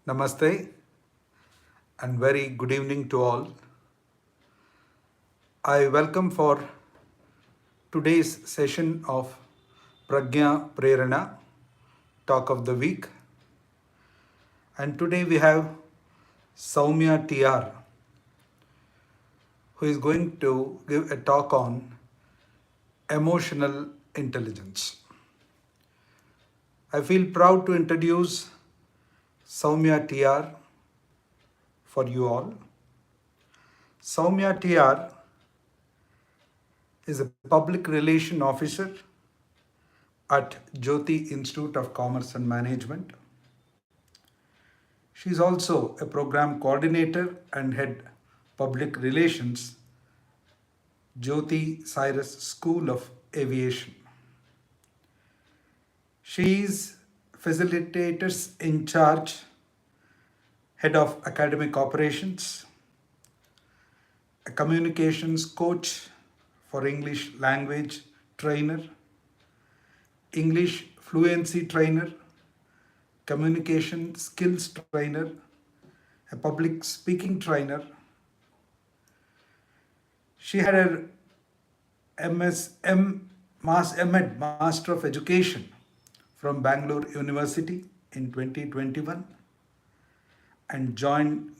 Namaste and very good evening to all. I welcome for today's session of Prajna Prerana, Talk of the Week. And today we have Sowmya T R, who is going to give a talk on emotional intelligence. I feel proud to introduce Sowmya T R for you all. Sowmya T R is a public relation officer at Jyothy Institute of Commerce and Management. She is also a program coordinator and head public relations, Jyothy Cirruss School of Aviation. She is facilitators in charge, head of academic operations, a communications coach for English language trainer, English fluency trainer, communication skills trainer, a public speaking trainer. She had her MEd, Master of Education from Bangalore University in 2021 and joined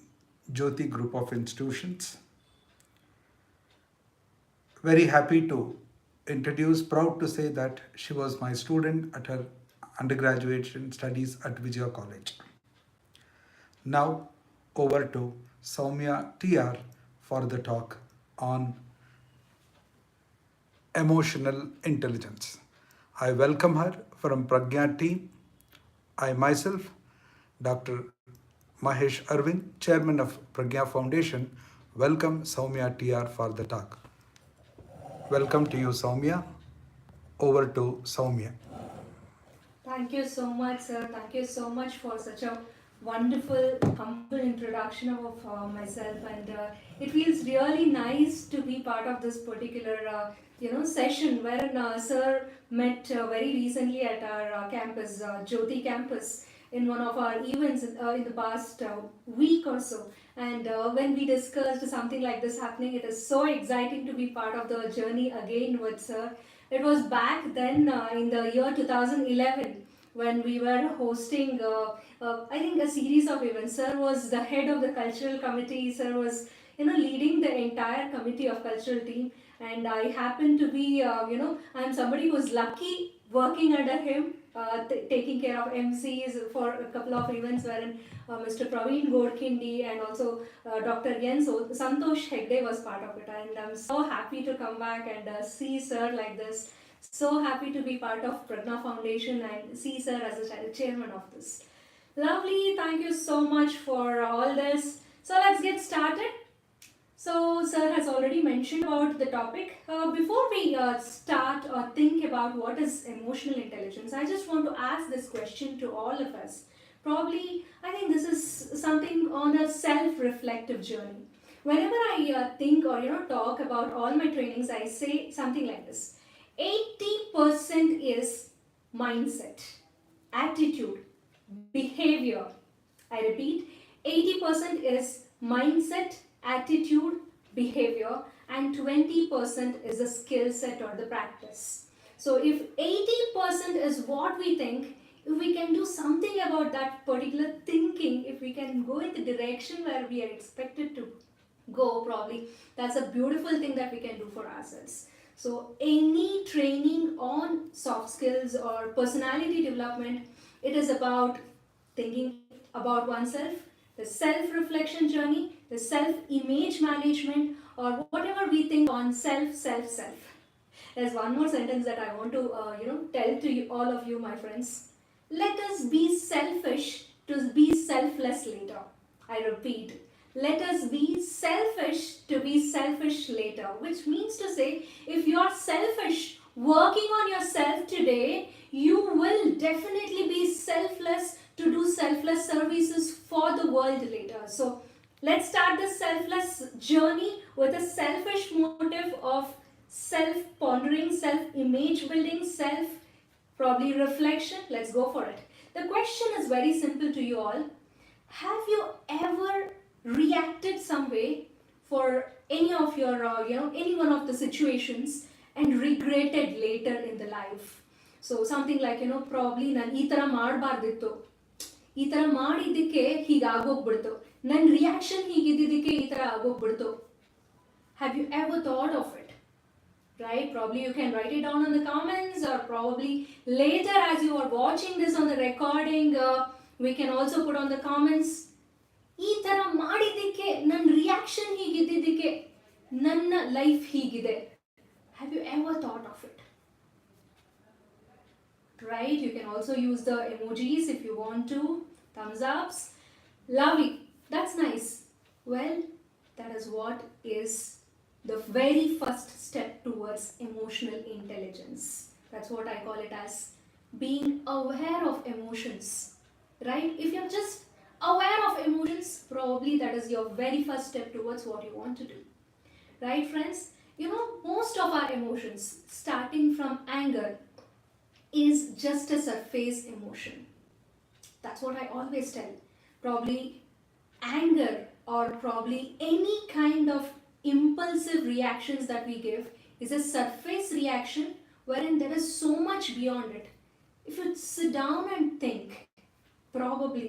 Jyothy Group of Institutions. Very happy to introduce, proud to say that she was my student at her undergraduate studies at Vijaya College. Now over to Sowmya T R for the talk on emotional intelligence. I welcome her from Prajna team. I myself, Dr. Mahesh Arvind, Chairman of Prajna Foundation, welcome Sowmya T R for the talk. Welcome to you, Sowmya. Over to Sowmya. Thank you so much, sir. Thank you so much for such a wonderful, humble introduction of myself, and it feels really nice to be part of this particular, session wherein sir met very recently at our campus, Jyothy campus, in one of our events in the past week or so. And when we discussed something like this happening, it is so exciting to be part of the journey again with sir. It was back then in the year 2011 when we were hosting, I think, a series of events. Sir was the head of the cultural committee. Sir was, leading the entire committee of cultural team. And I happen to be, I'm somebody who's lucky working under him, taking care of MCs for a couple of events wherein Mr. Praveen Godkindi and also Dr. Jens Santosh Hegde was part of it. And I'm so happy to come back and see sir like this. So happy to be part of Prajna Foundation and see sir as a chairman of this. Lovely, thank you so much for all this. So let's get started. So, sir has already mentioned about the topic. Before we start or think about what is emotional intelligence, I just want to ask this question to all of us. Probably, I think this is something on a self-reflective journey. Whenever I think or talk about all my trainings, I say something like this: 80% is mindset, attitude, behavior. I repeat, 80% is mindset, attitude, behavior, and 20% is the skill set or the practice. So if 80% is what we think, if we can do something about that particular thinking, if we can go in the direction where we are expected to go, probably that's a beautiful thing that we can do for ourselves. So any training on soft skills or personality development, it is about thinking about oneself, the self-reflection journey, the self-image management, or whatever we think on self. There's one more sentence that I want to, tell to you, all of you, my friends. Let us be selfish to be selfless later. I repeat, let us be selfish to be selfish later, which means to say, if you are selfish, working on yourself today, you will definitely be selfless to do selfless services for the world later. So let's start this selfless journey with a selfish motive of self-pondering, self-image building, probably reflection. Let's go for it. The question is very simple to you all. have you ever reacted some way for any of your, any one of the situations and regretted later in the life? So something like, probably ನಾನು ಈ ಥರ ಮಾಡಬಾರ್ದಿತ್ತು, ಈ ಥರ ಮಾಡಿದ್ದಕ್ಕೆ ಹೀಗಾಗೋಗ್ಬಿಡ್ತು, ನನ್ನ reaction ಹೀಗಿದ್ದಿದ್ದಕ್ಕೆ ಈ ಥರ ಆಗೋಗ್ಬಿಡ್ತು. Have you ever thought of it? Right? Probably you can write it down in the comments, or probably later as you are watching this on the recording, we can also put on the comments. ಈ ಥರ ಮಾಡಿದ್ದಕ್ಕೆ ನನ್ನ reaction ಹೀಗಿದ್ದಿದ್ದಕ್ಕೆ ನನ್ನ life ಹೀಗಿದೆ. Have you ever thought of it? Right? You can also use the emojis if you want to. Thumbs ups. Lovely. That's nice. Well, that is what is the very first step towards emotional intelligence. That's what I call it as being aware of emotions. Right? If you're just aware of emotions, probably that is your very first step towards what you want to do. Right, friends? Most of our emotions, starting from anger, is just a surface emotion. That's what I always tell. Probably anger, or probably any kind of impulsive reactions that we give, is a surface reaction wherein there is so much beyond it. If you sit down and think, probably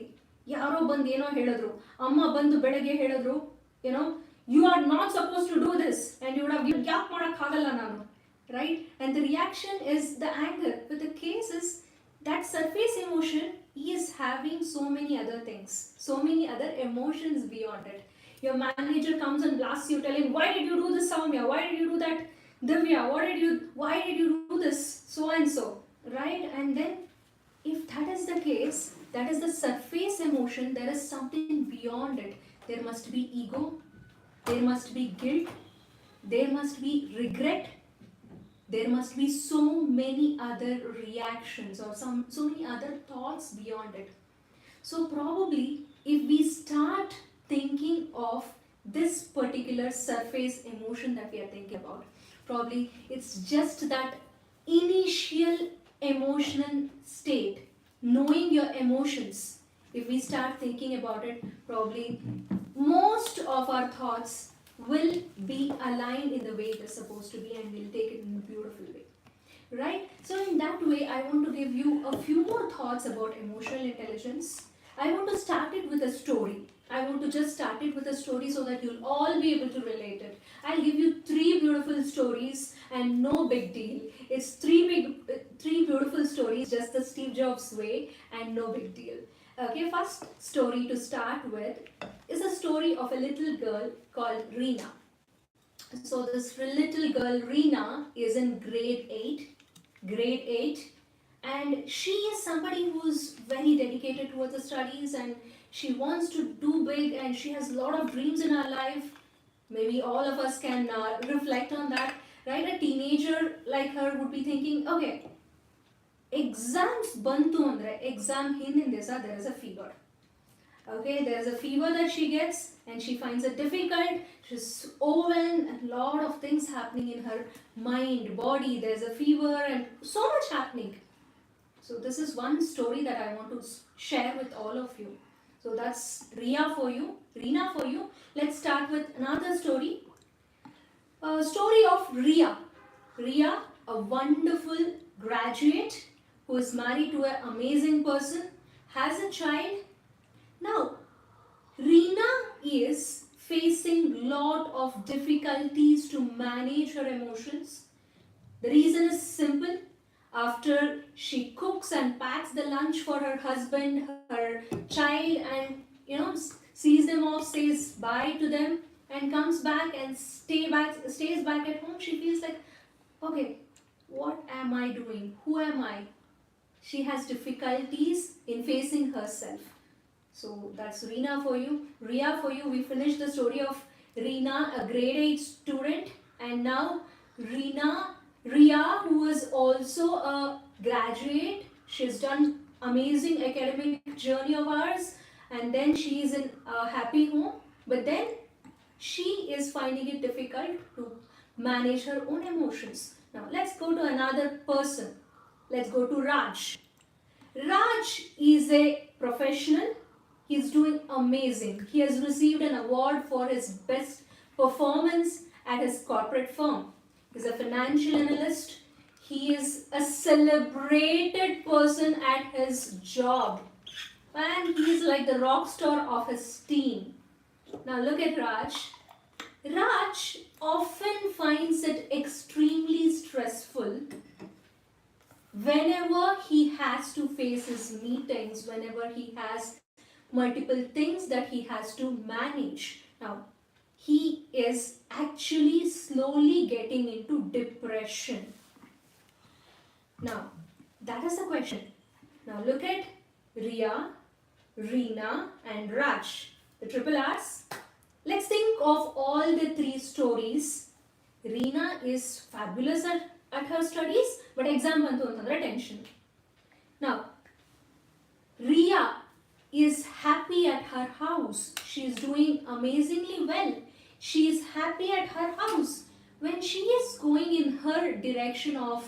ಯಾರೋ ಬಂದು ಏನೋ ಹೇಳಿದ್ರು, ಅಮ್ಮ ಬಂದು ಬೆಳಗ್ಗೆ ಹೇಳಿದ್ರು, you are not supposed to do this, and you would have given, ಯಾಕೆ ಮಾಡೋಕ್ಕಾಗಲ್ಲ ನಾನು, right? And the reaction is the anger. But the case is that surface emotion is having so many other things, so many other emotions beyond it. Your manager comes and blasts you, telling, why did you do this, Sowmya? Why did you do that, Divya? Why did you do this, so and so, right? And then if that is the case, that is the surface emotion, there is something beyond it. There must be ego, there must be guilt, there must be regret, there must be so many other reactions or so many other thoughts beyond it. So probably if we start thinking of this particular surface emotion that we are thinking about, probably it's just that initial emotional state, knowing your emotions. If we start thinking about it, probably most of our thoughts will be aligned in the way it is supposed to be, and we'll take it in a beautiful way. Right? So in that way, I want to give you a few more thoughts about emotional intelligence. I want to start it with a story. I want to just start it with a story so that you'll all be able to relate it. I'll give you 3 beautiful stories, and no big deal. It's 3 beautiful stories, just the Steve Jobs way, and no big deal. Okay, first story to start with is a story of a little girl called Reena. So this little girl Reena is in grade 8, and she is somebody who's very dedicated towards the studies, and she wants to do big, and she has a lot of dreams in her life. Maybe all of us can reflect on that, right? A teenager like her would be thinking, okay, exams bantu andre, exam hindin disa there is a fever. Okay, there is a fever that she gets, and she finds it difficult. She's overwhelmed, and a lot of things happening in her mind, body. There's a fever and so much happening. So this is one story that I want to share with all of you. So that's Reena for you. Let's start with another story. A story of Ria. Ria, a wonderful graduate who is married to an amazing person, has a child. Now, Reena is facing lot of difficulties to manage her emotions. The reason is simple. After she cooks and packs the lunch for her husband, her child, and sees them off, says bye to them, and comes back and stays back at home, she feels like, okay, what am I doing? Who am I? She has difficulties in facing herself. So that's Reena for you. Ria for you. We finished the story of Reena, a grade 8 student, and now Ria, who is also a graduate. She's done amazing academic journey of ours, and then she is in a happy home, but then she is finding it difficult to manage her own emotions. Now let's go to another person. Let's go to Raj. Raj is a professional. He's doing amazing. He has received an award for his best performance at his corporate firm. He's a financial analyst. He is a celebrated person at his job. And he's like the rock star of his team. Now look at Raj. Raj often finds it extremely stressful whenever he has to face his meetings, whenever he has multiple things that he has to manage. Now, he is actually slowly getting into depression. Now, that is the question. Now, look at Ria, Reena, and Raj, the triple R's. Let's think of all the three stories. Reena is fabulous at her studies, but exam bantu antandre tension. Now, Ria is happy at her house. She is doing amazingly well. She is happy at her house. When she is going in her direction of,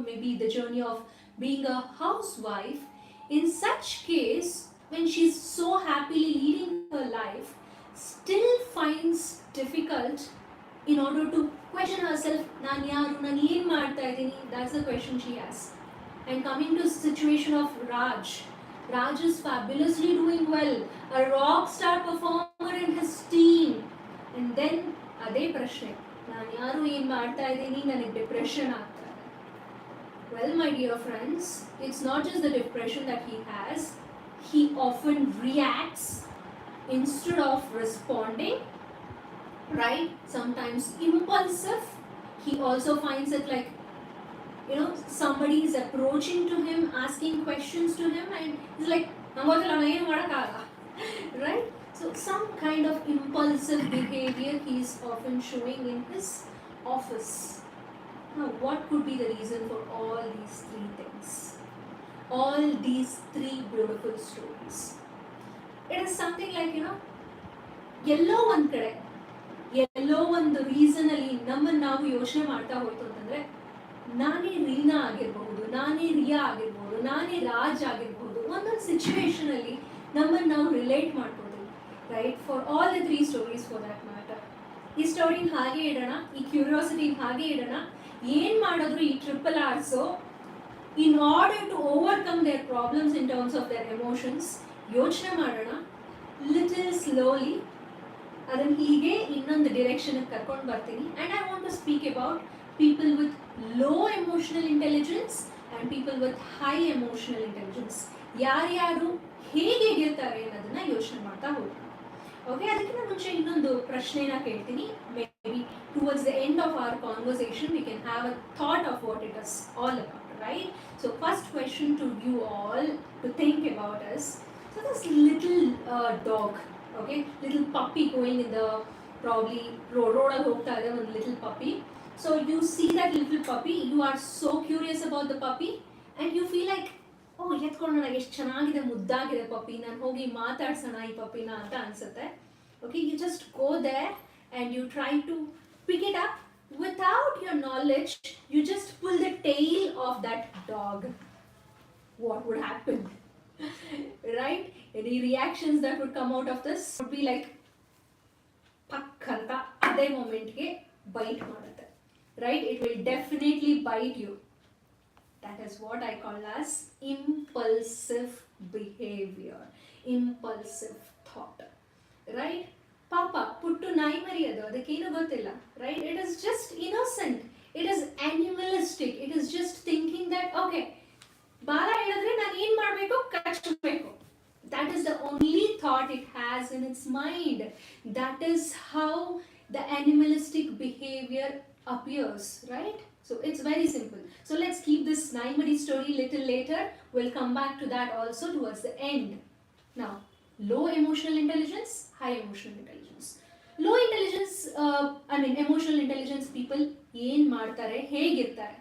maybe the journey of being a housewife, in such case, when she is so happily leading her life, still finds difficult in order to question herself, Naan yaru, naan yen ಮಾಡ್ತಾ ಇದ್ದೀನಿ? That's the question she has. And coming to the situation of Raj, Raj is fabulously doing well, a rock star performer in his team. And then, ಅದೇ ಪ್ರಶ್ನೆ, ನಾನು ಯಾರು ಏನು ಮಾಡ್ತಾ ಇದ್ದೀನಿ, ನನಗೆ ಡಿಪ್ರೆಷನ್ ಆಗ್ತಾ ಇದೆ. Well, my dear friends, it's not just the depression that he has. He often reacts instead of responding, right? Sometimes impulsive. He also finds it like, somebody is approaching to him, asking questions to him, and he's like, right? So some kind of impulsive behavior he's often showing in his office. Now, what could be the reason for all these three things? All these three beautiful stories. It is something like, ಎಲ್ಲೋ ಒಂದು ಕಡೆ, ಎಲ್ಲೋ ಒಂದು ರೀಸನಲ್ಲಿ ನಮ್ಮನ್ನು ನಾವು ಯೋಚನೆ ಮಾಡ್ತಾ ಹೋಯ್ತು ಅಂತಂದರೆ, ನಾನೇ ರೀನಾ ಆಗಿರಬಹುದು, ನಾನೇ ರಿಯಾ ಆಗಿರ್ಬೋದು, ನಾನೇ ರಾಜ್ ಆಗಿರ್ಬೋದು, ಒಂದೊಂದು ಸಿಚುವೇಶನಲ್ಲಿ ನಮ್ಮನ್ನು ನಾವು ರಿಲೇಟ್ ಮಾಡ್ಬೋದು, right? For all the three stories for that matter. ಈ ಸ್ಟೋರಿನ ಹಾಗೆ ಇಡೋಣ, ಈ ಕ್ಯೂರಿಯಾಸಿಟಿನ ಹಾಗೆ ಇಡೋಣ. ಏನು ಮಾಡಿದ್ರು ಈ triple Urs, in order to overcome their problems in terms of their emotions, ಯೋಚನೆ ಮಾಡೋಣ ಲಿಟಲ್ ಸ್ಲೋಲಿ. ಅದನ್ನು ಹೀಗೆ ಇನ್ನೊಂದು ಡಿರೆಕ್ಷನ್ಗೆ ಕರ್ಕೊಂಡು ಬರ್ತೀನಿ. And I want to speak about people with low emotional intelligence and people with high emotional intelligence. ಯಾರ್ಯಾರು ಹೇಗೆ ಗೆಲ್ತಾರೆ ಅನ್ನೋದನ್ನ ಯೋಚನೆ ಮಾಡ್ತಾ ಹೋಗೋಣ. ಓಕೆ, ಅದಕ್ಕಿಂತ ಮುಂಚೆ ಇನ್ನೊಂದು ಪ್ರಶ್ನೆನ ಕೇಳ್ತೀನಿ. May be towards the end of our conversation we can have a thought of what it is all about, right? So first question to you all to think about is, so this little dog, okay, little puppy going in the probably road hogta ide one little puppy. So you see that little puppy, you are so curious about the puppy and you feel like, oh, ಎತ್ಕೊಂಡೋಣ, ಎಷ್ಟು ಚೆನ್ನಾಗಿದೆ, ಮುದ್ದಾಗಿದೆ ಪಪ್ಪಿ, ನಾನು ಹೋಗಿ ಮಾತಾಡ್ಸೋಣ ಈ ಪಪ್ಪಿನ ಅಂತ ಅನ್ಸುತ್ತೆ. Okay, you just go there and you try to pick it up. Without your knowledge, you just pull the tail of that dog. What would happen? Right? Any reactions that would come out of this would be like, pak anta ade moment ge bite madutte. Right? It will definitely bite you. That is what I call as impulsive behavior, impulsive thought. Right? ಪಾಪ ಪುಟ್ಟು ನಾಯಿ ಮರಿ ಅದು, ಅದಕ್ಕೇನು ಗೊತ್ತಿಲ್ಲ, right? It is just innocent, it is animalistic, it is just thinking that okay, ಬಾಲ ಹೇಳಿದ್ರೆ ನಾನು ಏನು ಮಾಡಬೇಕು, ಕಚ್ಚಬೇಕು. That is the only thought it has in its mind. That is how the animalistic behavior appears, right? So it's very simple. So let's keep this Naimari story little later. We'll come back to that also towards the end. Now, low emotional intelligence, high emotional intelligence. Low intelligence, emotional intelligence people ಏನು ಮಾಡ್ತಾರೆ, ಹೇಗಿರ್ತಾರೆ?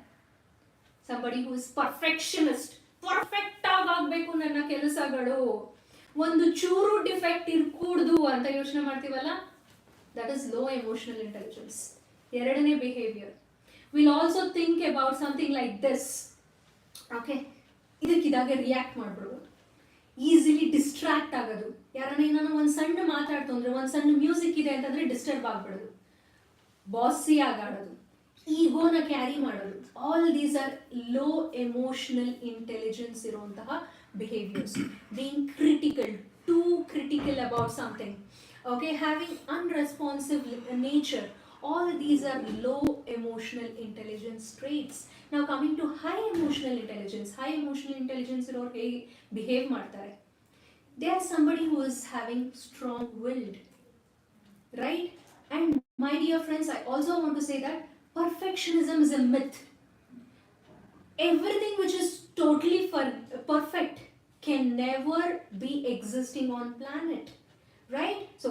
Somebody who is perfectionist, perfect ಆಗಬೇಕು ನನ್ನ ಕೆಲಸಗಳು, ಒಂದು ಚೂರು defect ಇರ್ಕೂಡ್ದು ಅಂತ ಯೋಚನೆ ಮಾಡ್ತೀವಲ್ಲ, that is low emotional intelligence. ಎರಡನೇ behavior. We'll also think about something like this. Okay, ಇದಕ್ಕಿದಾಗೆ ರಿಯಾಕ್ಟ್ ಮಾಡ್ಬಿಡೋದು. ಈಸಿಲಿ ಡಿಸ್ಟ್ರಾಕ್ಟ್ ಆಗೋದು, ಯಾರನ್ನ ನಾನು ಒಂದು ಸಣ್ಣ ಮಾತಾಡ್ತು ಅಂದರೆ ಒಂದು ಸಣ್ಣ ಮ್ಯೂಸಿಕ್ ಇದೆ ಅಂತಂದರೆ ಡಿಸ್ಟರ್ಬ್ ಆಗ್ಬಿಡೋದು, ಬಾಸಿ ಆಗಾಡೋದು, ಈಗೋನ ಕ್ಯಾರಿ ಮಾಡೋದು. All these are low emotional intelligence ಇರುವಂತಹ behaviours. Being critical, too critical about something, okay, having unresponsive nature, all these are low emotional intelligence traits. Now coming to high emotional intelligence, high emotional intelligence iroru hege behave ಮಾಡ್ತಾರೆ, they are somebody who is having strong willed, right? And my dear friends, I also want to say that perfectionism is a myth. Everything which is totally perfect can never be existing on planet, right? So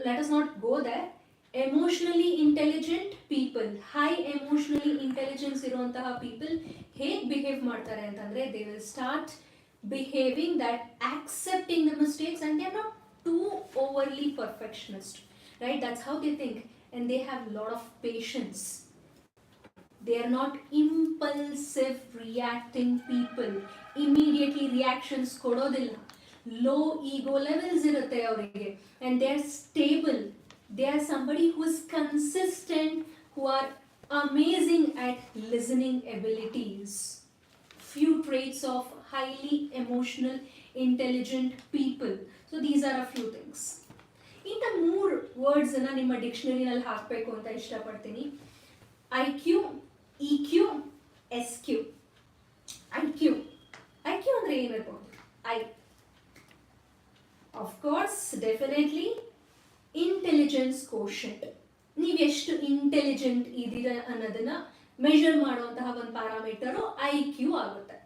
let us not go there. Emotionally intelligent people, high emotionally intelligence iruvantaha people ಹೇಗೆ behave ಮಾಡ್ತಾರೆ ಅಂತಂದ್ರೆ, they will start behaving that accepting the mistakes, and they are not too overly perfectionist, right? That's how they think, and they have a lot of patience. They are not impulsive reacting people, immediately reactions ಕೊಡೋದಿಲ್ಲ. Low ego levels ಇರುತ್ತೆ ಅವರಿಗೆ, and they are stable. They are somebody who is consistent, who are amazing at listening abilities. Few traits of highly emotional intelligent people. So these are a few things. ಇಂಥ 3 words ಅನ್ನ ನಿಮ್ಮ ಡಿಕ್ಷನರಿನಲ್ಲಿ ಹಾಕಬೇಕು ಅಂತ ಇಷ್ಟಪಡ್ತೀನಿ. IQ, EQ, SQ. IQ ಅಂದ್ರೆ ಏನಿರ್ಬೋದು? Of course, definitely intelligence quotient. ನೀವು ಎಷ್ಟು ಇಂಟೆಲಿಜೆಂಟ್ ಇದ್ದೀರಾ ಅನ್ನೋದನ್ನ ಮೆಷರ್ ಮಾಡುವಂತಹ ಒಂದು ಪ್ಯಾರಾಮೀಟರು IQ ಆಗುತ್ತೆ.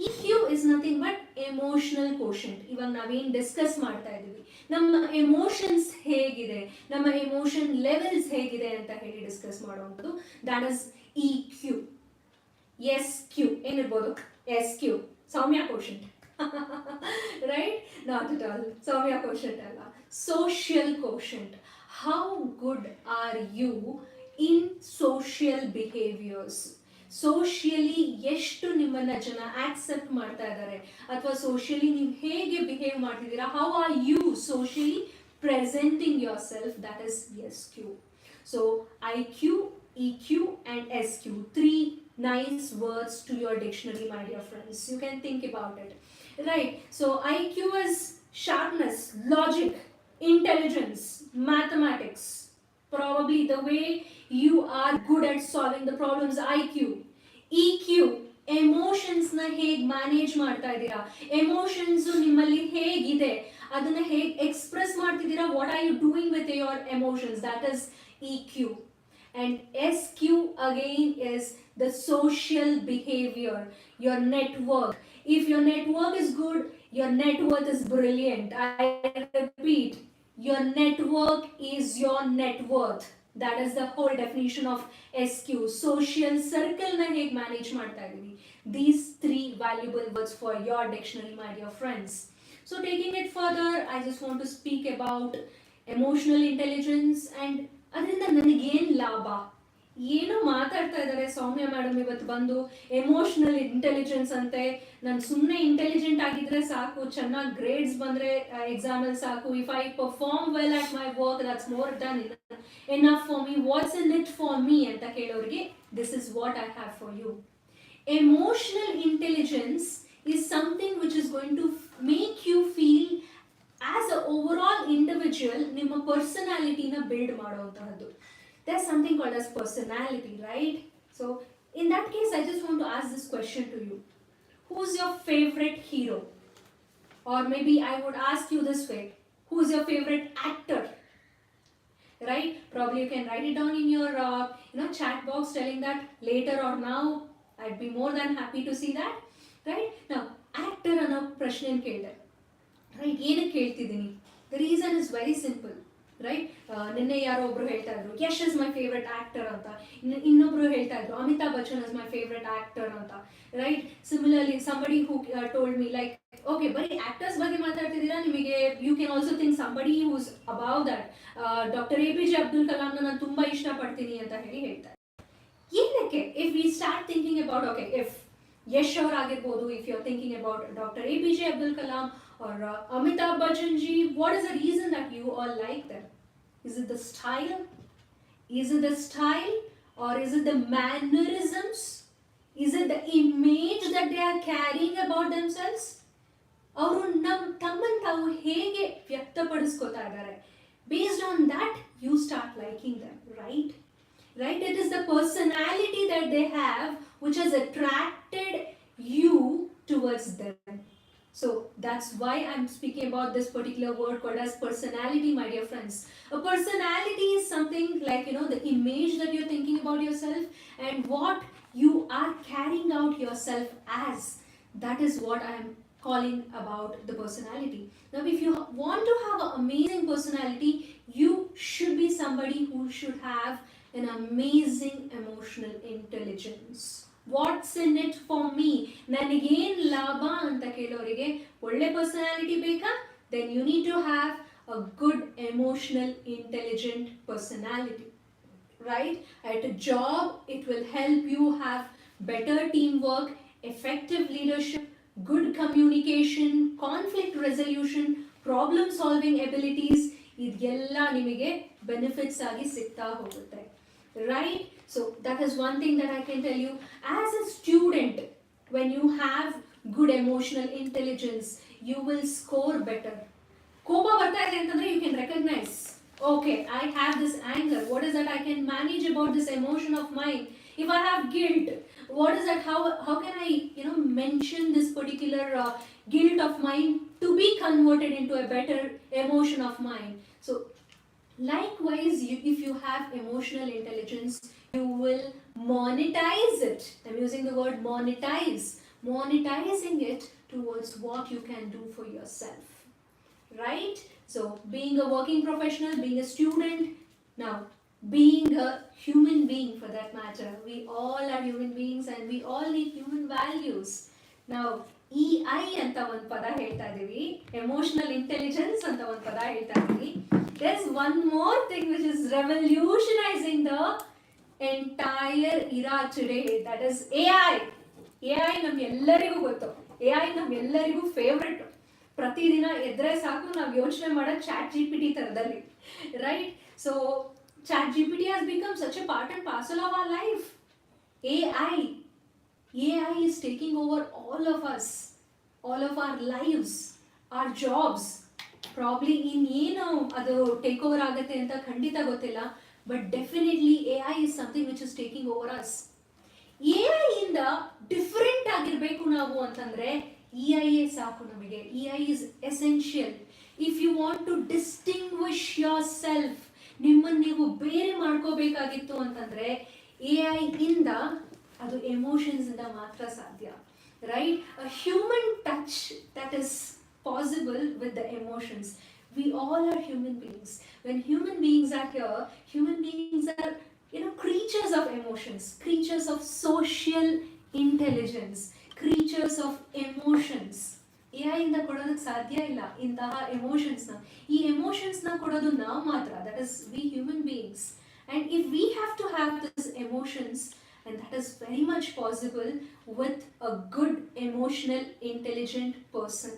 EQ is nothing but emotional quotient. ಇವಾಗ ನಾವೇನು ಡಿಸ್ಕಸ್ ಮಾಡ್ತಾ ಇದ್ದೀವಿ, ನಮ್ಮ ಎಮೋಷನ್ಸ್ ಹೇಗಿದೆ, ನಮ್ಮ ಎಮೋಷನ್ ಲೆವೆಲ್ಸ್ ಹೇಗಿದೆ ಅಂತ ಹೇಳಿ ಡಿಸ್ಕಸ್ ಮಾಡುವಂಥದ್ದು, ದ್ಯಾಟ್ ಇಸ್ EQ. SQ ಏನಿರ್ಬೋದು? SQ Soumya quotient, right? Not at all. Sowmya quotient alla. Social quotient. How good are you in social behaviors? Socially ಎಷ್ಟು ನಿಮ್ಮನ್ನ ಜನ ಆಕ್ಸೆಪ್ಟ್ ಮಾಡ್ತಾ ಇದ್ದಾರೆ, ಅಥವಾ ಸೋಷಿಯಲಿ ನೀವು ಹೇಗೆ ಬಿಹೇವ್ ಮಾಡ್ತಿದ್ದೀರಾ, how are you socially presenting yourself, that is SQ. So IQ, EQ and SQ, 3 nice words to your dictionary, my dear friends. You can think about it, right? So IQ is sharpness, logic, intelligence, mathematics, probably the way you are good at solving the problems. IQ. EQ, emotions ನ ಹೇಗೆ manage ಮಾಡ್ತಾ ಇದ್ದೀರಾ, emotions ನಿಮ್ಮಲ್ಲಿ ಹೇಗಿದೆ ಅದನ್ನ ಹೇಗೆ express ಮಾಡ್ತಿದ್ದೀರಾ, what are you doing with your emotions, that is EQ. And SQ again is the social behavior, your network. If your network is good, your net worth is brilliant. I repeat, your network is your net worth. That is the whole definition of SQ. Social circle na hege manage ಮಾಡ್ತಾ ಇದೀವಿ. These 3 valuable words for your dictionary, my dear friends. So taking it further, I just want to speak about emotional intelligence and ಅದರಿಂದ ನನಗೇನು ಲಾಭ. ಏನೋ ಮಾತಾಡ್ತಾ ಇದ್ದಾರೆ ಸೌಮ್ಯ madam ಇವತ್ತು ಬಂದು ಎಮೋಷನಲ್ ಇಂಟೆಲಿಜೆನ್ಸ್ ಅಂತೆ, ನಾನು ಸುಮ್ಮನೆ ಇಂಟೆಲಿಜೆಂಟ್ ಆಗಿದ್ರೆ ಸಾಕು, ಚೆನ್ನಾಗಿ ಗ್ರೇಡ್ಸ್ ಬಂದರೆ ಎಕ್ಸಾಮಲ್ಲಿ ಸಾಕು, if I perform well at my work that's more than enough for me, what's in it for me ಅಂತ ಕೇಳೋರಿಗೆ this is what I have for you. Emotional intelligence is something which is going to make you feel as an overall individual, ನಿಮ್ಮ ಪರ್ಸನಾಲಿಟಿನ build ಮಾಡುವಂತಹದ್ದು. There's something called as personality, right? So in that case, I just want to ask this question to you. Who's your favorite hero? Or maybe I would ask you this way, who's your favorite actor? Right? Probably you can write it down in your chat box telling that later or now. I'd be more than happy to see that. Right? Now, actor ಅನ್ನೋ ಪ್ರಶ್ನೆ ಕೇಳಿದೆ, right? ಏನಕ್ಕೆ ಕೇಳ್ತಿದ್ದೀನಿ? The reason is very simple, right? ನಿನ್ನೆ ಯಾರೋ ಒಬ್ರು ಹೇಳ್ತಾ ಇದ್ರು Yash is my favourite actor ಅಂತ, ಇನ್ನೊಬ್ರು ಹೇಳ್ತಾ ಇದ್ರು Amitabh Bachchan is my favourite actor ಅಂತ, right? Similarly somebody who told me like, okay, ಬರೀ ಆಕ್ಟರ್ಸ್ ಬಗ್ಗೆ ಮಾತಾಡ್ತಿದ್ದೀರಾ, ನಿಮಗೆ you can also think somebody who's above that. Doctor APJ Abdul ಕಲಾಂನ ನಾನು ತುಂಬಾ ಇಷ್ಟಪಡ್ತೀನಿ ಅಂತ ಹೇಳ್ತಾರೆ. ಏನಕ್ಕೆ? if we start thinking about, okay, if Yash ಅವರಾಗಿರ್ಬೋದು, if you are thinking about doctor APJ Abdul Kalam or Amitabh Bachchan ji, what is the reason that you all like them? Is it the style? Is it the style, or is it the mannerisms? Is it the image that they are carrying about themselves? ಅವರು ತಮ್ಮನ್ನು ತಾವು ಹೇಗೆ ವ್ಯಕ್ತಪಡಿಸ್ಕೋತಾ ಇದ್ದಾರೆ, based on that you start liking them, right? It is the personality that they have which has attracted you towards them. So that's why I'm speaking about this particular word called as personality, my dear friends. A personality is something like, the image that you're thinking about yourself and what you are carrying out yourself as. That is what I'm calling about the personality. Now, if you want to have an amazing personality, you should be somebody who should have an amazing emotional intelligence. What's in it for me? ನನಗೇನು ಲಾಭ ಅಂತ ಕೇಳೋರಿಗೆ ಒಳ್ಳೆ personality ಬೇಕಾ? Then you need to have a good emotional intelligent personality, right? At a job, it will help you have better teamwork, effective leadership, good communication, conflict resolution, problem solving abilities. ಇದೆಲ್ಲ ನಿಮಗೆ benefits ಆಗಿ ಸಿಗ್ತಾ ಹೋಗುತ್ತೆ, right? So that is one thing that I can tell you. As a student, when you have good emotional intelligence, you will score better. ಕೋಪ ಬರ್ತಾ ಇದೆ ಅಂತಂದ್ರೆ you can recognize, okay, I have this anger, what is that I can manage about this emotion of mine? If I have guilt, what is that, how can I mention this particular guilt of mine to be converted into a better emotion of mine? So likewise, if you have emotional intelligence, you will monetize it. I'm using the word monetize, monetizing it towards what you can do for yourself, right? So being a working professional, being a student, now being a human being for that matter, we all are human beings and we all need human values. Now EI ಅಂತ ಒಂದು ಪದ ಹೇಳ್ತಾ ಇದೀವಿ, emotional intelligence ಅಂತ ಒಂದು ಪದ ಹೇಳ್ತಾ ಇದೀವಿ. There's one more thing which is revolutionizing the entire era today, that is AI. AI ನಮ್ಗೆಲ್ಲರಿಗೂ ಗೊತ್ತು, AI ನಮ್ಗೆಲ್ಲರಿಗೂ ಫೇವ್ರೆಟ್. ಪ್ರತಿದಿನ ಎದ್ರೆ ಸಾಕು ನಾವು ಯೋಚನೆ ಮಾಡೋ ಚಾಟ್ GPT ಥರದಲ್ಲಿ, right? So chat GPT has become such a part and parcel of our life. AI is taking over all of us, all of our lives, our jobs. Probably ಇನ್ನೇನು ಅದು take over ಆಗುತ್ತೆ ಅಂತ ಖಂಡಿತ ಗೊತ್ತಿಲ್ಲ, but definitely AI is something which is taking over us. AI ಇಂದ different ಆಗಿರ್ಬೇಕು ನಾವು ಅಂತಂದ್ರೆ EI ಸಾಕು ನಮಗೆ. EI is essential. If you want to distinguish yourself, ನಿಮ್ಮನ್ನು ನೀವು ಬೇರೆ ಮಾಡ್ಕೋಬೇಕಾಗಿತ್ತು ಅಂತಂದ್ರೆ AI ಇಂದ ಅದು ಎಮೋಷನ್ಸ್ ಇಂದ ಮಾತ್ರ ಸಾಧ್ಯ, right? A human touch that is possible with the emotions. We all are human beings. When human beings are here, human beings are creatures of emotions, creatures of social intelligence, creatures of emotions. AI ಇಂದ ಕೊಡೋದಕ್ಕೆ ಸಾಧ್ಯ ಇಲ್ಲ ಇಂತಹ ಎಮೋಷನ್ಸ್ನ. ಈ ಎಮೋಷನ್ಸ್ನ ಕೊಡೋದು ನಾವು ಮಾತ್ರ, that is we human beings. And if we have to have these emotions, and that is very much possible with a good emotional intelligent person.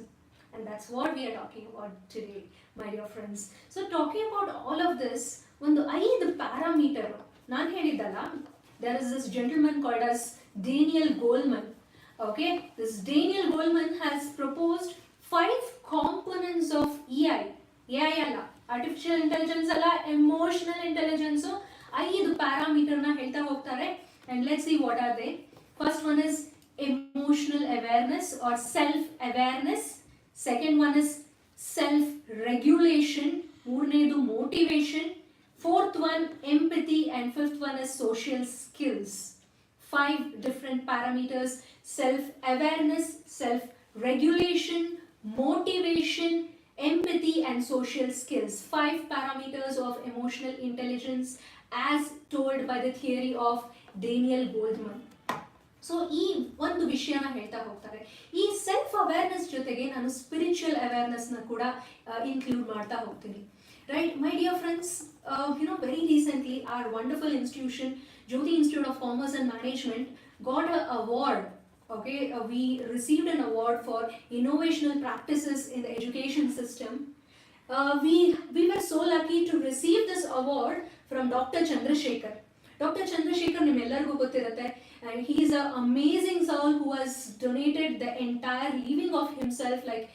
And that's what we are talking about today, my dear friends. So talking about all of this, ಒಂದು 5 parameter ನಾನು ಹೇಳಿದ್ದಲ್ಲ, there is this gentleman called as Daniel Goleman. Okay, this Daniel Goleman has proposed 5 components of EI. EI ಅಲ್ಲ, artificial intelligence ಅಲ್ಲ, emotional intelligence. 5 ಪ್ಯಾರಾಮೀಟರ್ನ ಹೇಳ್ತಾ ಹೋಗ್ತಾರೆ, and let's see what are they. First one is emotional awareness or self-awareness. Second one is self-regulation. ಮೂರನೇದು motivation. Fourth one empathy, and fifth one is social skills. 5 different parameters: self-awareness, self-regulation, motivation, empathy and social skills. 5 parameters of emotional intelligence as told by the theory of Daniel Goleman. So ಈ ಒಂದು ವಿಷಯನ ಹೇಳ್ತಾ ಹೋಗ್ತಾರೆ. ಈ self awareness ಜೊತೆಗೆ ನಾನು spiritual ಅವೇರ್ನೆಸ್ನ ಕೂಡ include ಮಾಡ್ತಾ ಹೋಗ್ತೀನಿ. Right, my dear friends, very recently our wonderful institution, Jyothy Institute of Commerce and Management, got an award Okay, we received an award for innovational practices in the education system. We were so lucky to receive this award from Dr. Chandrasekhar. Dr. Chandrasekhar ನಿಮ್ಮೆಲ್ಲರಿಗೂ ಗೊತ್ತಿರುತ್ತೆ, and he is an amazing soul who has donated the entire leaving of himself, like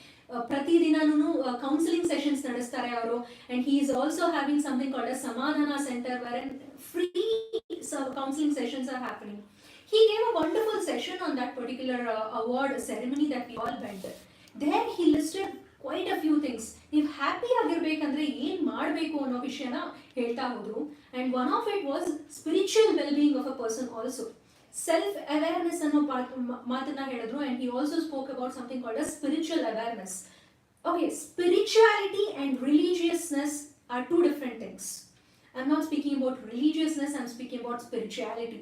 ಪ್ರತಿದಿನನೂ counselling sessions ನಡೆಸ್ತಾರೆ ಅವರು, and he is also having something called a Samadhana Center wherein free counseling sessions are happening. He gave a wonderful session on that particular award ceremony that we all went. There he listed quite a few things. ನೀವು happy ಆಗಿರ್ಬೇಕಂದ್ರೆ ಏನು ಮಾಡಬೇಕು ಅನ್ನೋ ವಿಷಯನ ಹೇಳ್ತಾ ಹೋದ್ರು, and one of it was spiritual well-being of a person also. Self awareness ಅನ್ನೋ ಮಾತನ್ನ ಹೇಳಿದ್ರು, and he also spoke about something called as spiritual awareness. Okay, spirituality and religiousness are two different things. I'm not speaking about religiousness, I'm speaking about spirituality.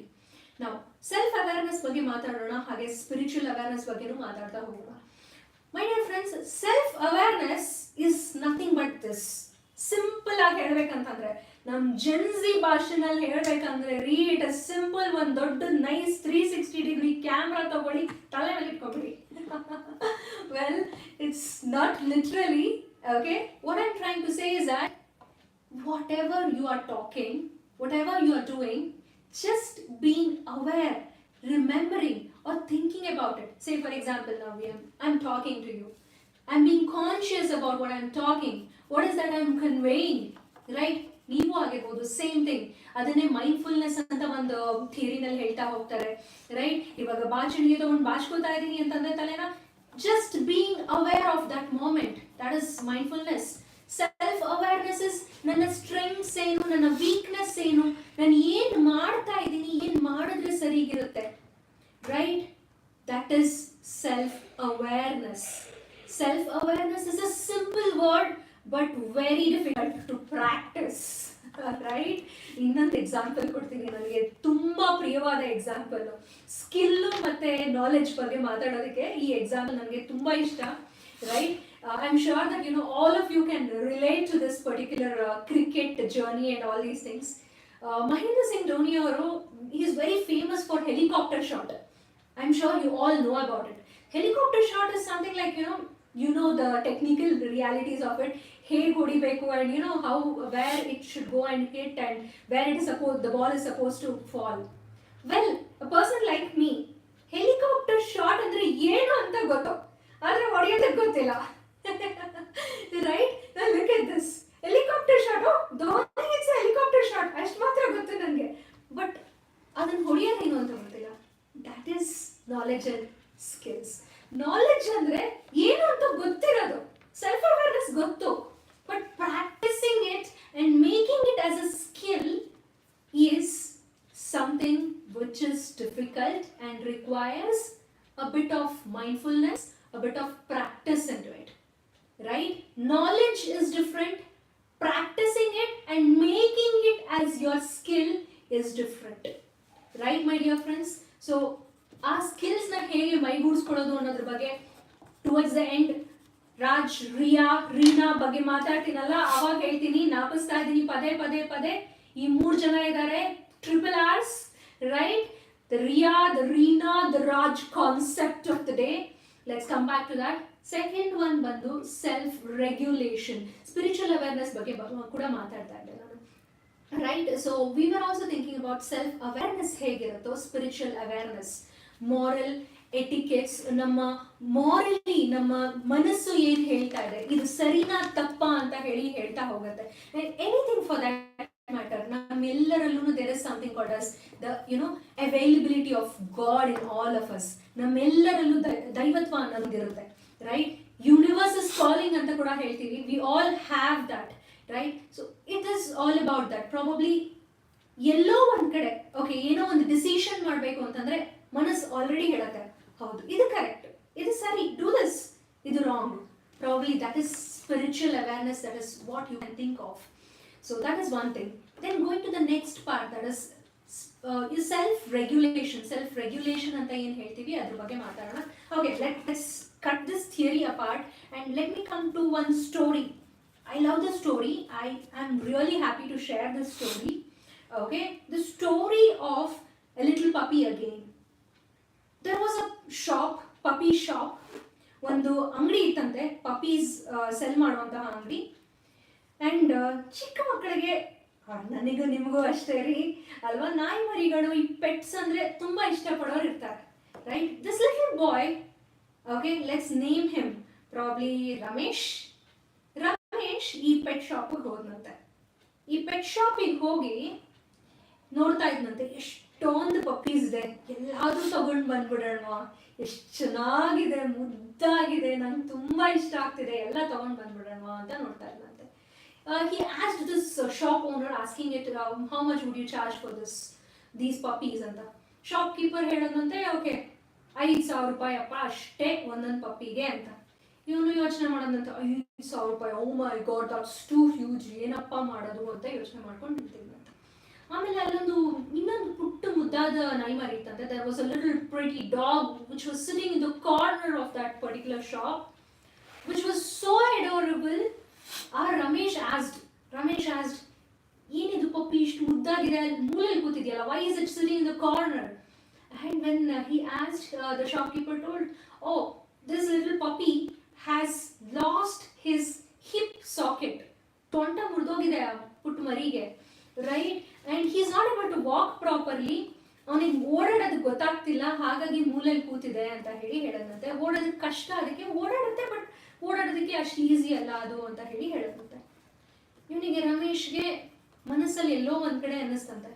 Now, self awareness ಬಗ್ಗೆ ಮಾತಾಡೋಣ, ಹಾಗೆ spiritual awareness ಬಗ್ಗೆನೂ ಮಾತಾಡ್ತಾ ಹೋಗೋಣ. My dear friends, self awareness is nothing but this. Simple ಆಗಿ ಹೇಳ್ಬೇಕಂತಂದ್ರೆ, ನಮ್ಮ Gen Z ಭಾಷೆನಲ್ಲಿ ಹೇಳ್ಬೇಕಂದ್ರೆ, read simple, ಒಂದು ದೊಡ್ಡ ನೈಸ್ 360 ಡಿಗ್ರಿ ಕ್ಯಾಮ್ರಾ ತಗೊಳ್ಳಿ, ತಲೆ ಮೇಲೆ ಇಟ್ಕೊಬಿಡಿ. Well, it's not literally. Okay, what I am trying to say is that whatever you are talking, whatever you are doing, just being aware, remembering or thinking about it. Say for example, now I'm talking to you. I'm being conscious about what I'm talking. What is that I'm conveying, right? ನೀವು ಆಗಿರ್ಬೋದು, same thing. ಅದನ್ನೇ mindfulness ಅಂತ ಒಂದು ಥಿಯರಿನಲ್ಲಿ ಹೇಳ್ತಾ ಹೋಗ್ತಾರೆ, right? ಇವಾಗ ಬಾಚಣಿಗೆ ತಗೊಂಡು ಬಾಚ್ಕೋತಾ ಇದ್ದೀನಿ ಅಂತಂದ್ರೆ ತಲೆನ, just being aware of that moment, that is mindfulness. Self awareness is ನನ್ನ ಸ್ಟ್ರೆಂಗ್ಸ್ ಏನು, ನನ್ನ ವೀಕ್ನೆಸ್ ಏನು, ನಾನು ಏನು ಮಾಡ್ತಾ ಇದ್ದೀನಿ, ಏನು ಮಾಡಿದ್ರೆ ಸರಿಗಿರುತ್ತೆ, right? That is self awareness. Self awareness is a simple word but very difficult to practice, right? ಇನ್ನೊಂದು ಎಕ್ಸಾಂಪಲ್ ಕೊಡ್ತೀನಿ, ನನಗೆ ತುಂಬಾ ಪ್ರಿಯವಾದ ಎಕ್ಸಾಂಪಲ್. ಸ್ಕಿಲ್ ಮತ್ತೆ ನಾಲೆಡ್ಜ್ ಬಗ್ಗೆ ಮಾತಾಡೋದಕ್ಕೆ ಈ ಎಕ್ಸಾಂಪಲ್ ನನಗೆ ತುಂಬಾ ಇಷ್ಟ, right? I am sure that all of you can relate to this particular cricket journey and all these things. Mahendra Singh Dhoni ಅವರು, he is very famous for helicopter shot. I'm sure you all know about it. Helicopter shot is something like, you know the technical realities of it. Hey hodibeku, and how, where it should go and hit, and where it is supposed, the ball is supposed to fall. Well, a person like me, helicopter shot andre ಏನು ಅಂತ ಗೊತ್ತು, ಆದ್ರೆ ಹೊಡೆಯೋದಕ್ಕೆ ಗೊತ್ತಿಲ್ಲ. Right? Now look at this. Helicopter shot, oh, Dhoni it's a helicopter shot, ಅಷ್ಟು ಮಾತ್ರ ಗೊತ್ತು ನನಗೆ, but ಅದನ್ನ ಹೊಡೆಯೋದೇನು ಅಂತ ಗೊತ್ತಿಲ್ಲ. That is knowledge and skills. Knowledge ಅಂದ್ರೆ ಏನು ಅಂತ ಗೊತ್ತಿರೋದು, ಸೆಲ್ಫ್ ಅವೇರ್ನೆಸ್ ಗೊತ್ತು, but practising it and making it as a skill is something which is difficult and requires a bit of mindfulness, a bit of practice into it, right? Knowledge is different, practising it and making it as your skill is different, right my dear friends? So ಆ ಸ್ಕಿಲ್ಸ್ನ ಹೇಗೆ ಮೈಗೂಡಿಸ್ಕೊಳ್ಳೋದು ಅನ್ನೋದ್ರ ಬಗ್ಗೆ towards the end Raj, Riya, Reena ಬಗ್ಗೆ ಮಾತಾಡ್ತೀನಲ್ಲ, ಅವಾಗ ಹೇಳ್ತೀನಿ, ನಾಪಿಸ್ತಾ ಇದ್ದೀನಿ ಪದೇ ಪದೇ ಪದೇ. ಈ 3 ಜನ ಇದ್ದಾರೆ, triple R's, right? The Riya, the Reena, the Raj concept of the day. Let's come back to that. Second one ಬಂದು ಸೆಲ್ಫ್ ರೆಗ್ಯುಲೇಷನ್, ಸ್ಪಿರಿಚುವಲ್ ಅವೇರ್ನೆಸ್ ಬಗ್ಗೆ ಕೂಡ ಮಾತಾಡ್ತಾ ಇದ್ದೆ ನಾನು, right? So we were also thinking about self awareness ಹೇಗಿರುತ್ತೋ, ಸ್ಪಿರಿಚುವಲ್ ಅವೇರ್ನೆಸ್, ಮಾರಲ್ ಎಟಿಕೆಟ್ಸ್, ನಮ್ಮ ಮಾರಲಿ ನಮ್ಮ ಮನಸ್ಸು ಏನು ಹೇಳ್ತಾ ಇದೆ, ಇದು ಸರಿನಾ ತಪ್ಪಾ ಅಂತ ಹೇಳ್ತಾ ಹೋಗುತ್ತೆ. ಎನಿಥಿಂಗ್ ಫಾರ್ ದಟ್ ಮ್ಯಾಟರ್, ನಮ್ಮೆಲ್ಲರಲ್ಲೂ there is something called as the availability of God in all of us. ನಮ್ಮೆಲ್ಲರಲ್ಲೂ ದೈವತ್ವ ಅನ್ನೋದಿರುತ್ತೆ, ರೈಟ್? ಯೂನಿವರ್ಸ್ ಇಸ್ ಕಾಲಿಂಗ್ ಅಂತ ಕೂಡ ಹೇಳ್ತೀವಿ. We all have that, right? So it is all about that. Probably ಎಲ್ಲೋ ಒಂದ್ ಕಡೆ, ಓಕೆ, ಏನೋ ಒಂದು ಡಿಸಿಷನ್ ಮಾಡಬೇಕು ಅಂತಂದ್ರೆ ಮನಸ್ಸು ಆಲ್ರೆಡಿ ಹೇಳುತ್ತೆ, ಹೌದು ಇದು ಕರೆಕ್ಟ್, ಇದು ಸರಿ, ಡೂ ದಿಸ್, ಇದು wrong. Probably that is spiritual awareness, that is what you can think of. So that is one thing. Then going to the next part, that is self-regulation. Self-regulation anta ಏನು ಹೇಳ್ತೀವಿ ಅದ್ರ ಬಗ್ಗೆ ಮಾತಾಡೋಣ. Okay, let's cut this theory apart and let me come to one story. I love this story. I am really happy to share this story. Okay, the story of a little puppy again. There was a shop, puppy shop, ಒಂದು ಅಂಗಡಿ ಇತ್ತಂತೆ, ಪಪೀಸ್ cell ಮಾಡುವಂತಹ ಅಂಗಡಿ. And ಚಿಕ್ಕ ಮಕ್ಕಳಿಗೆ, ನನಗೂ ನಿಮಗೂ ಅಷ್ಟೇ ರೀ ಅಲ್ವಾ, ನಾಯಿ ಮರಿಗಳು, ಈ ಪೆಟ್ಸ್ ಅಂದರೆ ತುಂಬ ಇಷ್ಟಪಡೋರು ಇರ್ತಾರೆ, right? This little boy, okay, let's name him probably Ramesh. Ramesh ಈ ಪೆಟ್ ಶಾಪಿಗೆ ಹೋದ್ನಂತೆ. ಈ ಪೆಟ್ ಶಾಪಿಗೆ ಹೋಗಿ ನೋಡ್ತಾ ಇದ್ನಂತೆ, ಎಷ್ಟೊಂದು ಪಪ್ಪೀಸ್ ಇದೆ, ಎಲ್ಲಾದ್ರೂ ತಗೊಂಡು ಬಂದ್ಬಿಡೋಣ, ಎಷ್ಟು ಚೆನ್ನಾಗಿದೆ, ಮುದ್ದಾಗಿದೆ, ನಂಗೆ ತುಂಬಾ ಇಷ್ಟ ಆಗ್ತಿದೆ, ಎಲ್ಲ ತಗೊಂಡು ಬಂದ್ಬಿಡೋಣ ಅಂತ ನೋಡ್ತಾ ಇದ್ನಂತೆ. He asked this shop owner, asking it, how much would you charge for these puppies ಅಂತ. ಶಾಪ್ಕೀಪರ್ ಹೇಳೋದಂತೆ, ಓಕೆ 5,000 ರೂಪಾಯಿ ಅಪ್ಪ ಅಷ್ಟೇ ಒಂದೊಂದು ಪಪ್ಪಿಗೆ ಅಂತ. ಇವನು ಯೋಚನೆ ಮಾಡೋದಂತೆ, 5,000 ರೂಪಾಯಿ, ಓ ಮೈ ಗಾಡ್, ದಟ್ಸ್ ಟೂ ಹ್ಯೂಜ್, ಏನಪ್ಪ ಮಾಡೋದು ಅಂತ ಯೋಚನೆ ಮಾಡ್ಕೊಂಡು ನಿಂತಿದ್ದಂತೆ. ಆಮೇಲೆ ಅಲ್ಲೊಂದು ಇನ್ನೊಂದು ಪುಟ್ಟ ಮುದ್ದಾದ ನಾಯಿ ಮರಿ ಇತ್ತಂತೆ. There was a little pretty dog which was sitting in the corner of that particular shop, which was so adorable. Ramesh asked, ಏನಿದು ಪಪ್ಪಿ ಇಷ್ಟು ಮುದ್ದಾಗಿದೆ, ಮೂಲೆಯಲ್ಲಿ ಕೂತಿದೆಯಲ್ಲ, why is it sitting in the corner? And when he asked, the shopkeeper told, oh, this little puppy has lost his hip socket. ತೊಂಟ ಮುರಿದೋಗಿದೆ ಪುಟ್ಟ ಮರಿಗೆ, right? and he is not able to walk properly. ಅವನಿಗೆ ಓಡಾಡೋದು ಗೊತ್ತಾಗ್ತಿಲ್ಲ, ಹಾಗಾಗಿ ಮೂಲೆಯಲ್ಲಿ ಕೂತಿದೆ ಅಂತ ಹೇಳೋದಂತೆ. ಓಡೋದಕ್ಕೆ ಕಷ್ಟ, ಅದಕ್ಕೆ ಓಡಾಡುತ್ತೆ, ಬಟ್ ಓಡಾಡೋದಕ್ಕೆ ಅಷ್ಟು ಈಸಿ ಅಲ್ಲ ಅದು ಅಂತ ಹೇಳೋದಂತೆ. ಇವನಿಗೆ ರಮೇಶ್ಗೆ ಮನಸ್ಸಲ್ಲಿ ಎಲ್ಲೋ ಒಂದ್ ಕಡೆ ಅನ್ನಿಸ್ತಂತೆ,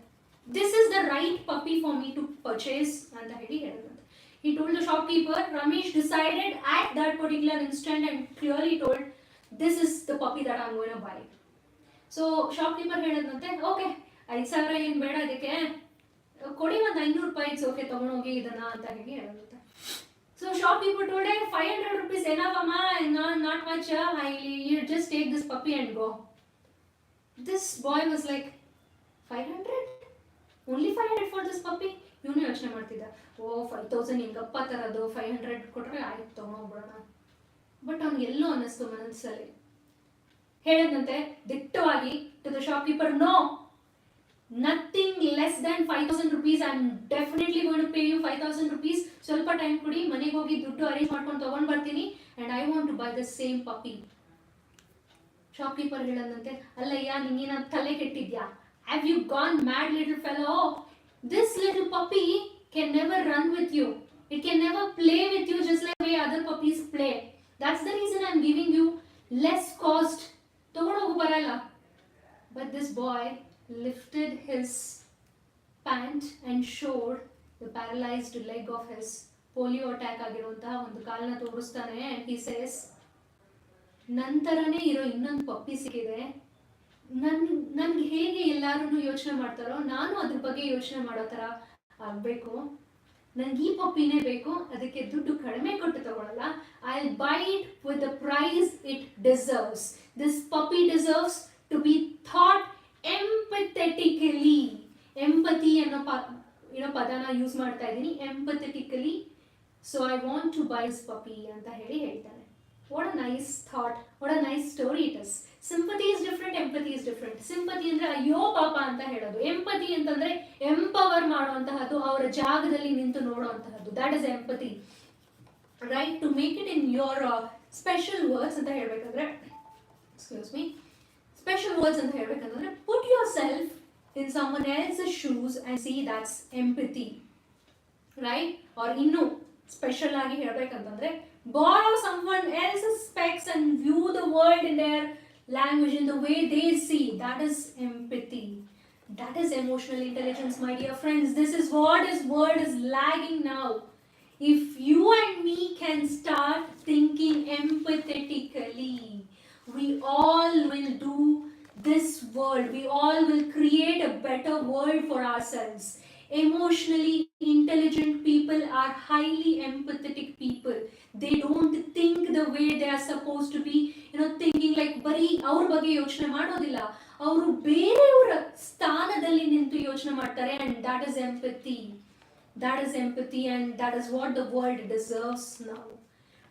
this is the right puppy for me to purchase ಅಂತ ಹೇಳೋದಂತೆ. He told the shopkeeper. Ramesh decided at that particular instant and clearly told, this is the puppy that I'm going to buy. So shopkeeper ಹೇಳದಂತೆ, okay 5,000 ಏನು ಬೇಡ, ಅದಕ್ಕೆ ಕೊಡಿ, ಒಂದು 500 ರೂಪಾಯಿ, it's okay, ತಗೊಂಡೋಗಿ ಇದನ್ನ ಅಂತ ಹೇಳದಂತೆ. So shopkeeper told him, 500 rupees enough amma, not much, you just take this puppy and go. This boy was like, 500? Only 500 for this puppy? ಇವನು ಯೋಚನೆ ಮಾಡ್ತಿದ್ದ, ಓ 5,000 ಹೆಂಗಪ್ಪ ತರೋದು, 500 ಕೊಟ್ರೆ ಆಯ್ತು ತಗೊಂಡೋಗ್ಬಿಡೋಣ. ಬಟ್ ಅವ್ನಿಗೆ ಎಲ್ಲೋ ಅನ್ನಿಸ್ತು ಮನಸ್ಸಲ್ಲಿ. ಹೇಳದಂತೆ ದಿಟ್ಟವಾಗಿ to the shopkeeper, no, nothing less than 5,000 rupees. I am definitely going to pay you 5,000 rupees. ಸ್ವಲ್ಪ ಟೈಮ್ ಕೊಡಿ, ಮನೆಗೆ ಹೋಗಿ ದುಡ್ಡು ಅರೇಂಜ್ ಮಾಡ್ಕೊಂಡು ತಗೊಂಡ್ ಬರ್ತೀನಿ, and I want to buy the same puppy. Shopkeeper ಹೇಳದಂತೆ, ಅಲ್ಲಯ್ಯ, ನಿಂಗೇನ ತಲೆ ಕೆಟ್ಟಿದ್ಯಾ? Have you gone mad little fellow? This little puppy can never run with you. It can never play with you just like the way other puppies play. That's the reason I'm giving you less cost. Togonogu barala. But this boy lifted his pant and showed the paralyzed leg of his polio attack ಆಗಿರುವಂತಹ ಒಂದು ಕಾಲನ್ನ ತೋರಿಸ್ತಾನೆ. And he says, ನಂತರನೇ ಇರೋ ಇನ್ನೊಂದು ಪಪ್ಪಿ ಸಿಕ್ಕಿದೆ, ನನ್ಗೆ ಹೇಗೆ ಎಲ್ಲರೂ ಯೋಚನೆ ಮಾಡ್ತಾರೋ ನಾನು ಅದ್ರ ಬಗ್ಗೆ ಯೋಚನೆ ಮಾಡೋ ಥರ ಆಗಬೇಕು, ನನ್ಗೆ ಈ ಪಪ್ಪಿನೇ ಬೇಕು, ಅದಕ್ಕೆ ದುಡ್ಡು ಕಡಿಮೆ ಕೊಟ್ಟು ತಗೊಳ್ಳಲ್ಲ. I will buy it with the price it deserves. This puppy deserves to be thought empathetically. Empathy ಅನ್ನೋ ಪದನ ಯೂಸ್ ಮಾಡ್ತಾ ಇದ್ದೀನಿ, empathetically. So I want to buy this puppy ಅಂತ ಹೇಳ್ತಾನೆ. What a nice thought, what a nice story it is. Sympathy is different, empathy is different. Sympathy ಅಂದ್ರೆ ಅಯ್ಯೋ ಪಾಪ ಅಂತ ಹೇಳೋದು. ಎಂಪತಿ ಅಂತಂದ್ರೆ ಎಂಪವರ್ ಮಾಡುವಂತಹದ್ದು, ಅವರ ಜಾಗದಲ್ಲಿ ನಿಂತು ನೋಡುವಂತಹದ್ದು. That is empathy, right? To make it in your special words ಅಂತ ಹೇಳ್ಬೇಕಂದ್ರೆ, excuse me, special words ಅಂತ ಹೇಳ್ಬೇಕಂದ್ರೆ, put yourself in someone else's shoes and see, that's empathy, right? Or ಇನ್ನು ಸ್ಪೆಷಲ್ ಆಗಿ ಹೇಳ್ಬೇಕಂತಂದ್ರೆ, borrow someone else's specs and view the world in their language, in the way they see. That is empathy. That is emotional intelligence, my dear friends. This is what this world is lagging now. If you and me can start thinking empathetically, we all will do this world. We all will create a better world for ourselves. Emotionally intelligent people are highly empathetic people. They don't think the way they are supposed to be, thinking like ಬರೀ ಅವ್ರ ಬಗ್ಗೆ ಯೋಚನೆ ಮಾಡೋದಿಲ್ಲ, ಅವರು ಬೇರೆಯವರ ಸ್ಥಾನದಲ್ಲಿ ನಿಂತು ಯೋಚನೆ ಮಾಡ್ತಾರೆ. And that is empathy. That is empathy, and that is what the world deserves now.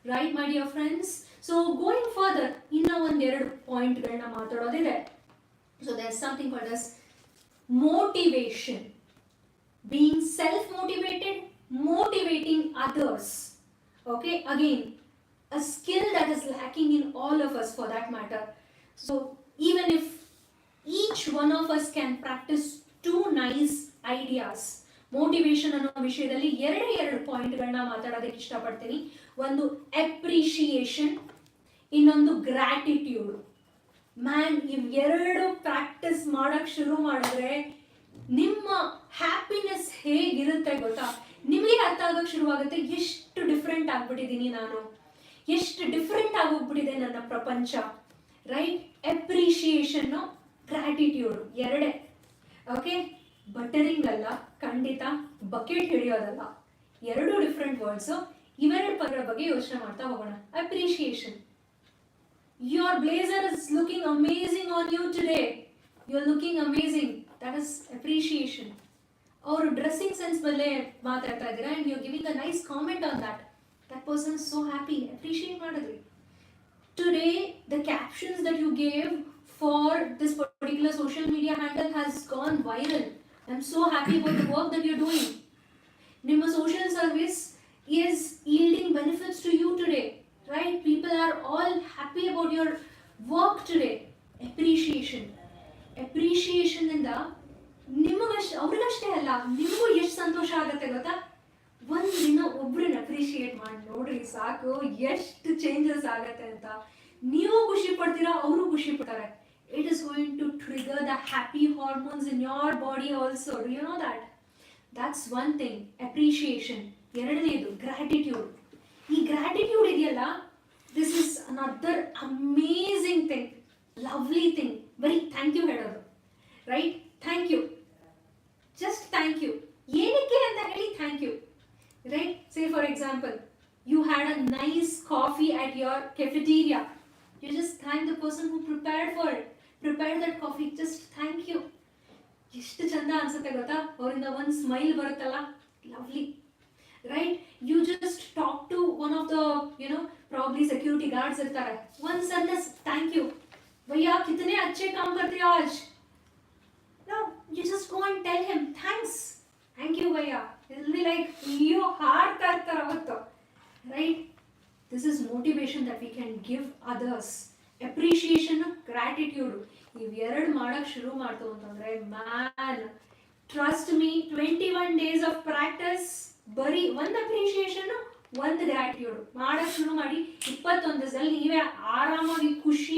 Right, my dear friends? So going further, ಇನ್ನೂ ಒಂದೆರಡು ಪಾಯಿಂಟ್ಗಳನ್ನ ಮಾತಾಡೋದಿದೆ. So there's something called as motivation. Being self-motivated, motivating others. Okay, again, a skill that is lacking in all of us for that matter. So even if each one of us can practice two nice ideas, motivation ಅನ್ನೋ ವಿಷಯದಲ್ಲಿ ಎರಡು ಪಾಯಿಂಟ್ಗಳನ್ನ ಮಾತಾಡೋದಕ್ಕೆ ಇಷ್ಟಪಡ್ತೀನಿ. ಒಂದು appreciation, ಇನ್ನೊಂದು gratitude. Man, ಇವೆರಡು practice ಮಾಡಕ್ ಶುರು ಮಾಡಿದ್ರೆ ನಿಮ್ಮ ಹ್ಯಾಪಿನೆಸ್ ಹೇಗಿರುತ್ತೆ ಗೊತ್ತಾ? ನಿಮಗೆ ಅರ್ಥ ಆಗಕ್ಕೆ ಶುರುವಾಗುತ್ತೆ ಎಷ್ಟು ಡಿಫ್ರೆಂಟ್ ಆಗ್ಬಿಟ್ಟಿದ್ದೀನಿ ನಾನು, ಎಷ್ಟು ಡಿಫ್ರೆಂಟ್ ಆಗೋಗ್ಬಿಟ್ಟಿದೆ ನನ್ನ ಪ್ರಪಂಚ. ರೈಟ್? ಅಪ್ರಿಷಿಯೇಷನ್ನು ಗ್ರಾಟಿಟ್ಯೂಡ್ ಎರಡೇ. ಓಕೆ, ಬಟರಿಂಗ್ ಅಲ್ಲ, ಖಂಡಿತ ಬಕೆಟ್ ಹಿಡಿಯೋದಲ್ಲ, ಎರಡು ಡಿಫ್ರೆಂಟ್ ವರ್ಡ್ಸು. ಇವೆರಡು ಪದಗಳ ಬಗ್ಗೆ ಯೋಚನೆ ಮಾಡ್ತಾ ಹೋಗೋಣ. Appreciation. Your blazer is looking amazing on you today. You're looking amazing. That is appreciation. Or dressing sense ಮೇಲೆ ಮಾತಾಡ್ತಾ ಇದ್ದೀರಾ and you're giving a nice comment on that. That person is so happy. Appreciate ಮಾಡಿದ್ರಿ. Today, the captions that you gave for this particular social media handle has gone viral. I'm so happy about the work that you're doing. ನಿಮ್ಮ social service is yielding benefits to you today. Right? People are all happy about your work today. Appreciation. Appreciation ಇಂದ ನಿಮಗಷ್ಟೇ, ಅವ್ರಿಗಷ್ಟೇ ಅಲ್ಲ, ನಿಮಗೂ ಎಷ್ಟು ಸಂತೋಷ ಆಗುತ್ತೆ ಗೊತ್ತಾ? ಒಂದು ದಿನ ಒಬ್ರನ್ನ ಅಪ್ರಿಷಿಯೇಟ್ ಮಾಡಿ ನೋಡ್ರಿ, ಸಾಕು ಎಷ್ಟು ಚೇಂಜಸ್ ಆಗತ್ತೆ ಅಂತ. ನೀವು ಖುಷಿ ಪಡ್ತೀರಾ, ಅವರು ಖುಷಿ ಪಡ್ತಾರೆ. It is going to trigger the happy hormones in your body also. Do you know that? That's one thing. Appreciation. ಎರಡನೇದು gratitude. ಈ ಗ್ರಾಟಿಟ್ಯೂಡ್ ಇದೆಯಲ್ಲ, this is another amazing thing, lovely thing. ಬರೀ ಥ್ಯಾಂಕ್ ಯು ಹೇಳೋದು. Right? Thank you, just thank you. ಏನಕ್ಕೆ ಅಂತ ಹೇಳಿ thank you. Right? Say for example, you had a nice coffee at your cafeteria. You just thank the person who prepared that coffee. Just thank you. ಎಷ್ಟು ಚಂದ ಅನ್ಸುತ್ತೆ ಗೊತ್ತಾ? ಅವರಿಂದ ಒಂದು smile ಬರುತ್ತಲ್ಲ, lovely. Right? You just talk to one of the, probably security guards irtare. One sentence, thank you. Bhaiya, kitne achhe kaam karte ho aaj? No, you just go and tell him, thanks. Thank you, bhaiya. It'll be like, you heart kartar avattu. Right? This is motivation that we can give others. Appreciation, gratitude. If ಎರಡು ಮಾಡಕ್ ಶುರು ಮಾಡ್ತು ಅಂತಂದ್ರೆ, man, trust me, 21 days of practice, ಬರೀ ಒಂದು appreciation, ಒಂದು gratitude ಮಾಡಕ್ ಶುರು ಮಾಡಿ 21 ದಿವಸದಲ್ಲಿ ನೀವೇ ಆರಾಮಾಗಿ ಖುಷಿ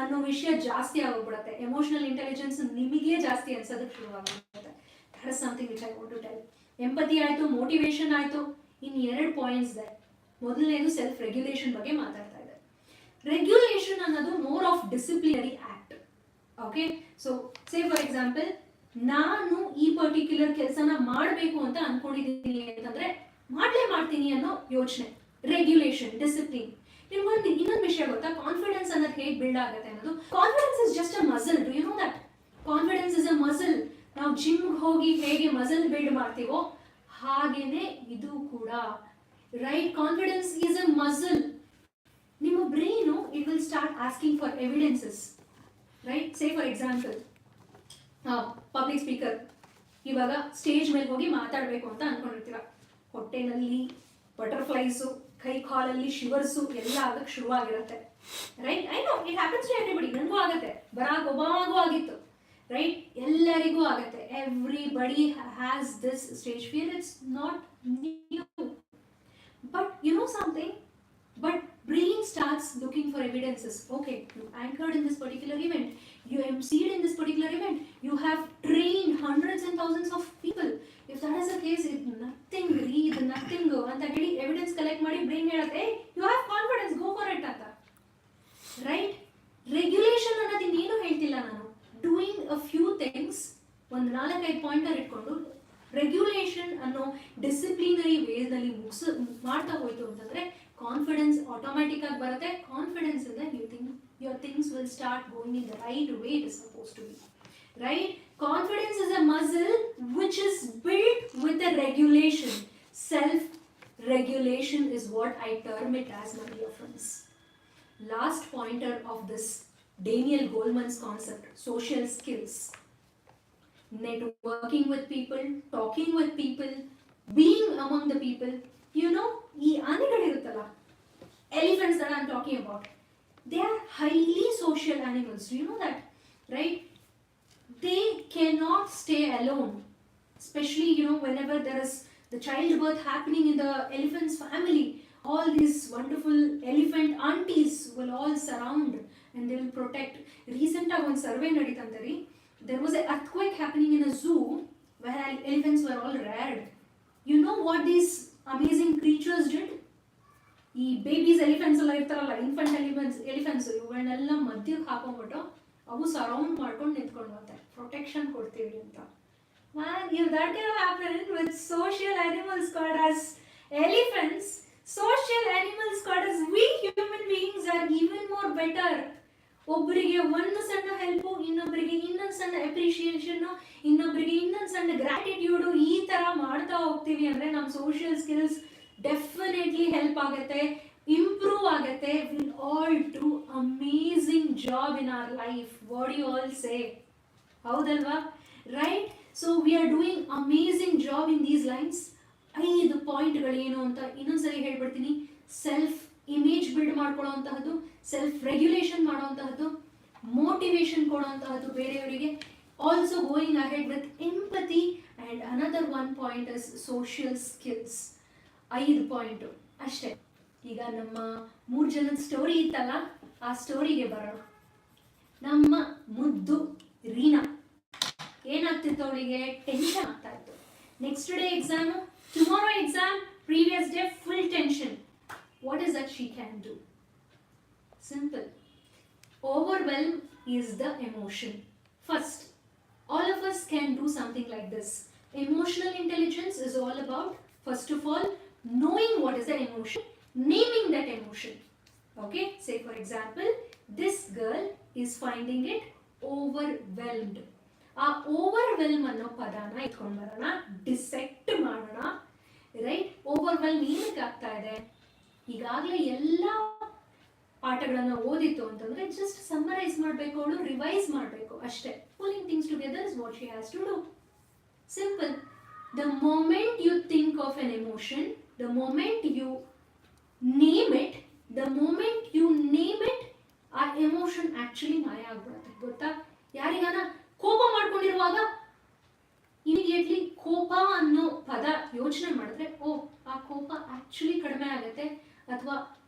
ಅನ್ನೋ ವಿಷಯ ಜಾಸ್ತಿ ಆಗೋಗ್ಬಿಡುತ್ತೆ. ಎಮೋಷನಲ್ ಇಂಟೆಲಿಜೆನ್ಸ್ ನಿಮಗೆ ಜಾಸ್ತಿ ಅನ್ಸೋದಕ್ಕೆ ಶುರುವಾಗುತ್ತೆ. That is something which I want to tell. Empathy ಆಯ್ತು, ಮೋಟಿವೇಶನ್ ಆಯ್ತು, ಇನ್ನು ಎರಡು ಪಾಯಿಂಟ್ಸ್ ಇದೆ. ಮೊದಲನೇದು ಸೆಲ್ಫ್ ರೆಗ್ಯುಲೇಷನ್ ಬಗ್ಗೆ ಮಾತಾಡ್ತಾ ಇದೆ. ರೆಗ್ಯುಲೇಷನ್ ಅನ್ನೋದು more of disciplinary act. Okay, so say for example, ನಾನು ಈ ಪರ್ಟಿಕ್ಯುಲರ್ ಕೆಲಸನ ಮಾಡಬೇಕು ಅಂತ ಅನ್ಕೊಂಡಿದ್ದೀನಿ ಅಂತಂದ್ರೆ ಮಾಡ್ತೀನಿ ಅನ್ನೋ ಯೋಚನೆ. Regulation, discipline. ನಿಮ್ಗೊಂದು ಇನ್ನೊಂದು ವಿಷಯ ಗೊತ್ತಾ? ಕಾನ್ಫಿಡೆನ್ಸ್ ಅನ್ನೋದು ಹೇಗೆ ಬಿಲ್ಡ್ ಆಗುತ್ತೆ ಅನ್ನೋದು. Confidence is just a muscle. Do you know that? Confidence is a muscle. ನಾವು ಜಿಮ್ಗೆ ಹೋಗಿ ಹೇಗೆ ಮಸಲ್ ಬಿಲ್ಡ್ ಮಾಡ್ತೀವೋ ಹಾಗೇನೆ ಇದು ಕೂಡ. Right? Confidence is a muscle. ನಿಮ್ಮ brain it will start asking for evidences. Right? Say for example, public speaker, ಇವಾಗ ಸ್ಟೇಜ್ ಮೇಲೆ ಹೋಗಿ ಮಾತಾಡಬೇಕು ಅಂತ ಅನ್ಕೊಂಡಿರ್ತೀರ. ಹೊಟ್ಟೆನಲ್ಲಿ ಬಟರ್ಫ್ಲೈಸು, ಕೈ ಕಾಲಲ್ಲಿ ಶಿವರ್ಸು ಎಲ್ಲ ಆಗಕ್ಕೆ ಶುರುವಾಗಿರುತ್ತೆ. Right? I know it happens to everybody. ನನಗೂ ಆಗುತ್ತೆ, ಬರಾಕ್ ಒಬಾಮಾಗೂ ಆಗಿತ್ತು. ರೈಟ್? ಎಲ್ಲರಿಗೂ ಆಗುತ್ತೆ. Everybody has this stage fear. It's not new. But you know something? But brain starts looking for evidences. Okay, you anchored in this particular event, you emceed in this particular event, you have trained hundreds and thousands of people. If that is the case, it nothing breathe, nothing go. And that evidence collect ಮಾಡಿ brain ಹೇಳುತ್ತೆ, hey, you have confidence, go for it ಅಂತ. Right? Regulation ಅನ್ನೋದು ಇನ್ನೇನು ಹೇಳ್ತಿಲ್ಲ ನಾನು. Doing a few things, ಒಂದು 4-5 pointer ಇಟ್ಕೊಂಡು regulation ಅನ್ನೋ ಡಿಸಿಪ್ಲಿನರಿ ವೇಸ್ ನಲ್ಲಿ ಮಾಡ್ತಾ ಹೋಯ್ತು ಅಂತಂದ್ರೆ ಕಾನ್ಫಿಡೆನ್ಸ್ ಆಟೋಮ್ಯಾಟಿಕ್ ಆಗಿ ಬರುತ್ತೆ. ಕಾನ್ಫಿಡೆನ್ಸ್ ಇಂದ your things will start going in the right way it is supposed to be. Right? Confidence is a muscle which is built with a regulation. Self regulation is what I term it as, my dear friends. Last pointer of this Daniel Goleman's concept, social skills. Networking with people, talking with people, being among the people. You know, ಈ ಆನೆಗಳಿರುತ್ತಲ್ಲ, elephants that I'm talking about, they are highly social animals. Do you know that? Right? They cannot stay alone. Especially, you know, whenever there is the childbirth happening in the elephant's family, all these wonderful elephant aunties will all surround and they will protect. Recent one survey naditantari, there was an earthquake happening in a zoo where elephants were all reared. You know what these amazing creatures did? ಈ babies elephants ಎಲ್ಲ ಇರ್ತಾರಲ್ಲ, infant elephants ಇವುಗಳನ್ನೆಲ್ಲ ಮಧ್ಯಕ್ಕೆ ಹಾಕೊಂಡ್ಬಿಟ್ಟು ಅವು surround ಮಾಡ್ಕೊಂಡು ನಿಂತ್ಕೊಂಡು ಬರ್ತಾರೆ, protection ಕೊಡ್ತೀವಿ ಅಂತ. Man, if that can happen with social animals called as elephants, social animals called as we human beings are even more better. ಒಬ್ಬರಿಗೆ ಒಂದು ಸಣ್ಣ ಹೆಲ್ಪು, ಇನ್ನೊಬ್ಬರಿಗೆ ಇನ್ನೊಂದು ಸಣ್ಣ ಅಪ್ರಿಷಿಯೇಷನ್, ಇನ್ನೊಬ್ಬರಿಗೆ ಇನ್ನೊಂದು ಸಣ್ಣ ಗ್ರಾಟಿಟ್ಯೂಡು, ಈ ಥರ ಮಾಡ್ತಾ ಹೋಗ್ತೀವಿ ಅಂದರೆ ನಮ್ಮ ಸೋಷಿಯಲ್ ಸ್ಕಿಲ್ಸ್ ಡೆಫಿನೆಟ್ಲಿ ಹೆಲ್ಪ್ ಆಗುತ್ತೆ, ಇಂಪ್ರೂವ್ ಆಗುತ್ತೆ. Will all do amazing job in our life. What you all say? ಹೌದಲ್ವಾ? Right? So we are doing amazing job in these lines. 5 ಪಾಯಿಂಟ್ಗಳೇನು ಅಂತ ಇನ್ನೊಂದ್ಸರಿ ಹೇಳ್ಬಿಡ್ತೀನಿ. ಸೆಲ್ಫ್ ಇಮೇಜ್ ಬಿಲ್ಡ್ ಮಾಡ್ಕೊಳ್ಳೋವಂತಹದ್ದು, ಸೆಲ್ಫ್ ರೆಗ್ಯುಲೇಷನ್ ಮಾಡೋವಂತಹದ್ದು, motivation ಕೊಡುವಂತಹದ್ದು ಬೇರೆಯವರಿಗೆ, also going ahead with empathy, and another 1 point is social skills. 5 point ಅಷ್ಟೇ. ಈಗ ನಮ್ಮ 3 ಜನದ ಸ್ಟೋರಿ ಇತ್ತಲ್ಲ, ಆ ಸ್ಟೋರಿಗೆ ಬರೋಣ. ನಮ್ಮ ಮುದ್ದು ರೀನಾ ಏನಾಗ್ತಿತ್ತು, ಅವಳಿಗೆ ಟೆನ್ಷನ್ ಆಗ್ತಾ ಇತ್ತು. Next day exam, tomorrow exam, previous day full tension. What is that she can do? Simple. Overwhelm is the emotion. First, all of us can do something like this. Emotional intelligence is all about, first of all, knowing what is that emotion, naming that emotion. Okay? Say for example, this girl is finding it overwhelmed. ಆ ಓವರ್ವೆಲ್ಮ್ ಅನ್ನೋ ಪದಾನ ಇಟ್ಕೊಂಡು ಬರೋಣ, dissect ಮಾಡೋಣ. Right? ಓವರ್ವೆಲ್ಮ್ ಏನಕ್ಕೆ ಆಗ್ತಾ ಇದೆ? ಈಗಾಗಲೇ ಎಲ್ಲ ಪಾಠಗಳನ್ನು ಓದಿತ್ತು ಅಂತಂದ್ರೆ ಜಸ್ಟ್ ಸಮ್ಮರೈಸ್ ಮಾಡಬೇಕು, ಅವಳು ರಿವೈಸ್ ಮಾಡಬೇಕು ಅಷ್ಟೇ. Pulling things together is what she has to do. Simple. The moment you think of an emotion, the moment you name it, ಆ ಎಮೋಷನ್ ಆಕ್ಚುಲಿ ಮಾಯ ಆಗ್ಬಿಡುತ್ತೆ. ಗೊತ್ತಾ? ಯಾರಿಗಾನ ಕೋಪ ಮಾಡ್ಕೊಂಡಿರುವಾಗ ಇಮಿಡಿಯೇಟ್ಲಿ ಕೋಪ ಅನ್ನೋ ಪದ ಯೋಚನೆ ಮಾಡಿದ್ರೆ, ಓ ಆ ಕೋಪ ಆಕ್ಚುಲಿ ಕಡಿಮೆ ಆಗುತ್ತೆ ಅಥವಾ